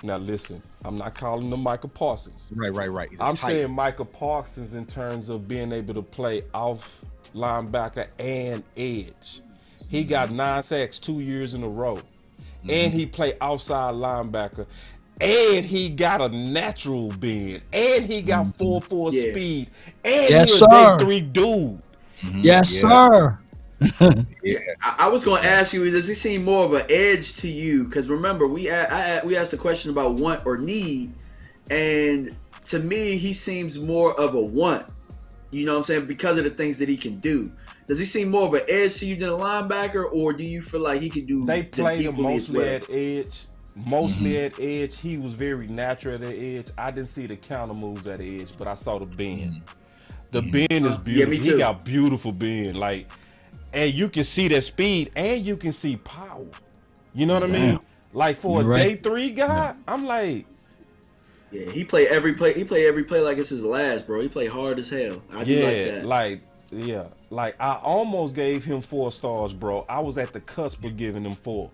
Now listen, I'm not calling him Micah Parsons. Right. I'm saying Micah Parsons in terms of being able to play off linebacker and edge. He got 9 sacks 2 years in a row. And he played outside linebacker. And he got a natural bend. And he got 4.4 speed. And he's a day 3 dude. Yes, sir. I was going to ask you, does he seem more of an edge to you? Because remember, we asked a question about want or need, and to me, he seems more of a want. You know what I'm saying? Because of the things that he can do. Does he seem more of an edge to you than a linebacker, or do you feel like he can do? They play him mostly at edge. At edge. He was very natural at the edge. I didn't see the counter moves at the edge, but I saw the bend. The bend is beautiful. Yeah, me too. He got beautiful bend. And you can see that speed and you can see power. You know what I mean? Like for a day 3 guy, I'm like, yeah, he play every play. He play every play like it's his last, bro. He play hard as hell. I do like that. Like I almost gave him 4 stars, bro. I was at the cusp of giving him 4.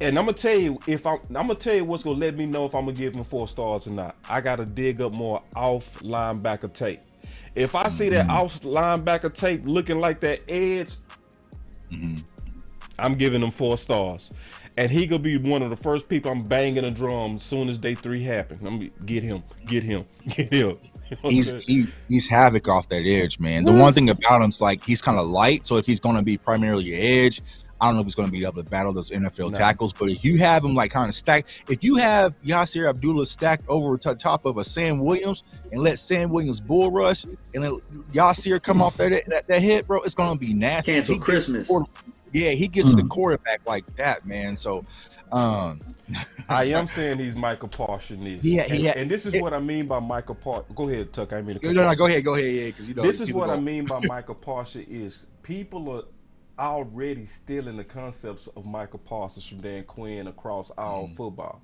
And I'm gonna tell you what's gonna let me know if I'm gonna give him 4 stars or not. I gotta dig up more off linebacker tape. If I see that off linebacker tape looking like that edge, I'm giving him 4 stars. And he gonna be one of the first people I'm banging a drum as soon as day 3 happens. I'm gonna get him. You know he's havoc off that edge, man. The one thing about him is like he's kind of light, so if he's gonna be primarily edge, I don't know if he's going to be able to battle those NFL tackles, but if you have him like kind of stacked, if you have Yasir Abdullah stacked over top of a Sam Williams and let Sam Williams bull rush and let Yasir come off that hit, bro, it's going to be nasty. Cancel Christmas. He gets to the quarterback like that, man. So, I am saying he's Michael Parsons. And this is what I mean by Michael Parsons. Go ahead, Tuck. I mean, no, go ahead, yeah, because this is what I mean by Michael Parsons is people are already stealing the concepts of Michael Parsons from Dan Quinn across all football.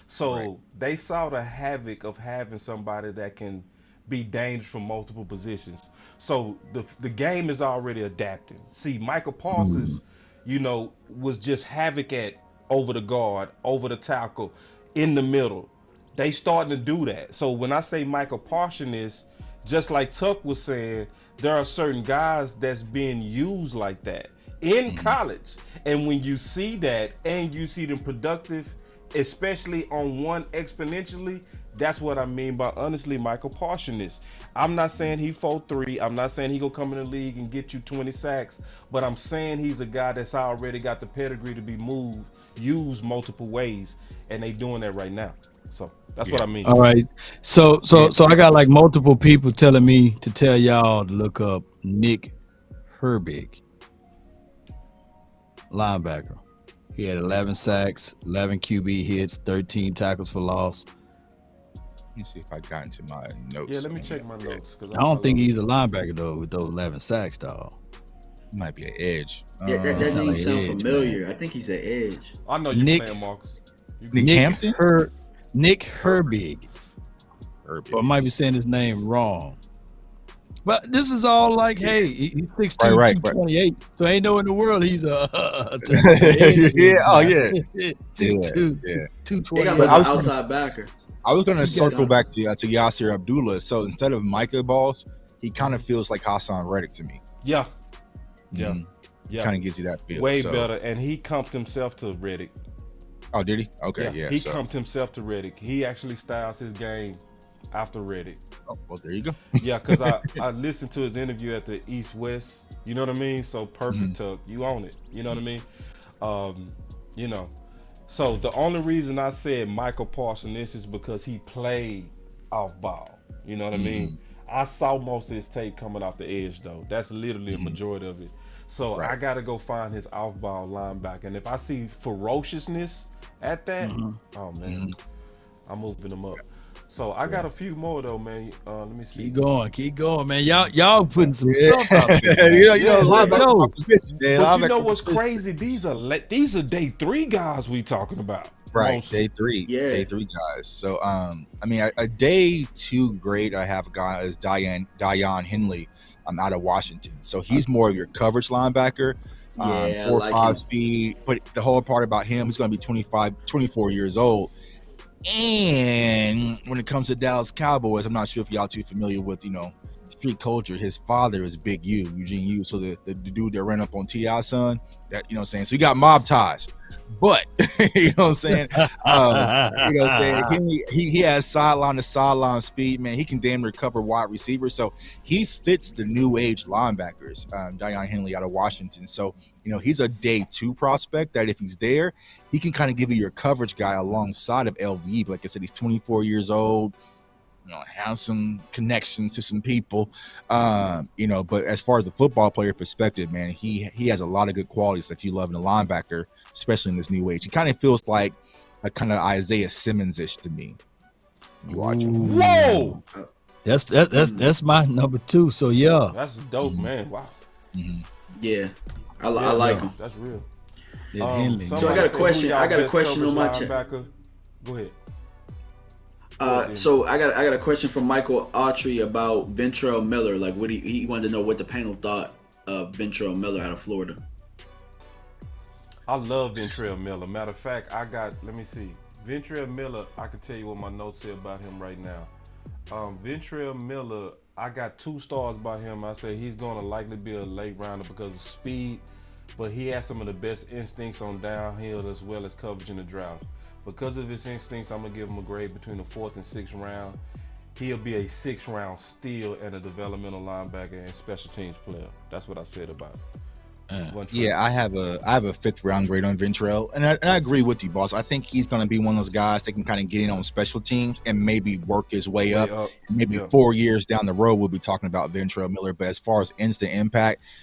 So they saw the havoc of having somebody that can be dangerous from multiple positions. So the game is already adapting. See, Michael Parsons, was just havoc at over the guard, over the tackle, in the middle. They starting to do that. So when I say Michael Parsons is, just like Tuck was saying, there are certain guys that's being used like that in college. And when you see that and you see them productive, especially on one exponentially, that's what I mean by honestly Michael Parsons. I'm not saying he 4'3". I'm not saying he gonna come in the league and get you 20 sacks, but I'm saying he's a guy that's already got the pedigree to be used multiple ways, and they doing that right now. So that's what I mean. All right. So I got like multiple people telling me to tell y'all to look up Nick Herbig, linebacker. He had 11 sacks, 11 QB hits, 13 tackles for loss. Let me see if I got into my notes. Yeah, let me check my notes. I don't think he's a linebacker though with those 11 sacks, dog. He might be an edge. Yeah, that name like sounds edge, familiar. man. I think he's an edge. I know you're playing, Marcus. Nick Hampton? Nick Herbig. Or I might be saying his name wrong. But this is all like, hey, he's 6'2", 228. So ain't no in the world he's a yeah. 6'2", 228. I was outside backer. I was going to circle back to Yasir Abdullah. So instead of Micah Balls, he kind of feels like Hassan Reddick to me. Yeah. Kind of gives you that feel. Way better. And he comped himself to Reddick. Oh, did he? Okay, yeah. He comped himself to Reddick. He actually styles his game after Reddick. Oh, well, there you go. Yeah, because I listened to his interview at the East West. You know what I mean? So perfect, Tuck. You own it. You know what I mean? So the only reason I said Michael Parsons is because he played off ball. You know what I mean? I saw most of his tape coming off the edge, though. That's literally a majority of it. So I got to go find his off-ball linebacker. And if I see ferociousness at that, oh, man, I'm moving him up. So I got a few more, though, man. Let me see. Keep going, man. Y'all putting some stuff out there. linebacker position, man. But you know what's crazy? These are day 3 guys we talking about. Right, mostly. day 3. Yeah. Day 3 guys. So, I mean, a day 2 great, I have a guy is Dion Henley. I'm out of Washington. So he's more of your coverage linebacker. 4.5 speed. But the whole part about him, he's going to be 24 years old. And when it comes to Dallas Cowboys, I'm not sure if y'all too familiar with, street culture. His father is Big U, Eugene U. So the dude that ran up on T.I.'s son, that, you know what I'm saying? So he got mob ties. But, you know what I'm saying? He has sideline to sideline speed, man. He can damn near cover wide receiver. So he fits the new age linebackers, Dion Henley out of Washington. So, he's a day 2 prospect that if he's there, he can kind of give you your coverage guy alongside of LVE. But like I said, he's 24 years old, have some connections to some people, but as far as the football player perspective, man, he has a lot of good qualities that you love in a linebacker, especially in this new age. He kind of feels like a kind of Isaiah Simmons-ish to me. You watch him. Whoa! That's my number 2. So yeah. That's dope, man. Wow. Yeah. I like him. That's real. So I got a question. I got a question on my chat. Go ahead. So I got a question from Michael Autry about Ventrell Miller. Like, what he wanted to know what the panel thought of Ventrell Miller out of Florida. I love Ventrell Miller. Matter of fact, let me see. Ventrell Miller, I can tell you what my notes say about him right now. Ventrell Miller, I got 2 stars by him. I say he's going to likely be a late rounder because of speed, but he has some of the best instincts on downhill as well as coverage in the draft. Because of his instincts, I'm going to give him a grade between the 4th and 6th round. He'll be a 6th round steal and a developmental linebacker and special teams player. That's what I said about him. Yeah, I have a fifth round grade on Ventrell, and I agree with you, boss. I think he's going to be one of those guys that can kind of get in on special teams and maybe work his way up. Maybe 4 years down the road, we'll be talking about Ventrell Miller. But as far as instant impact,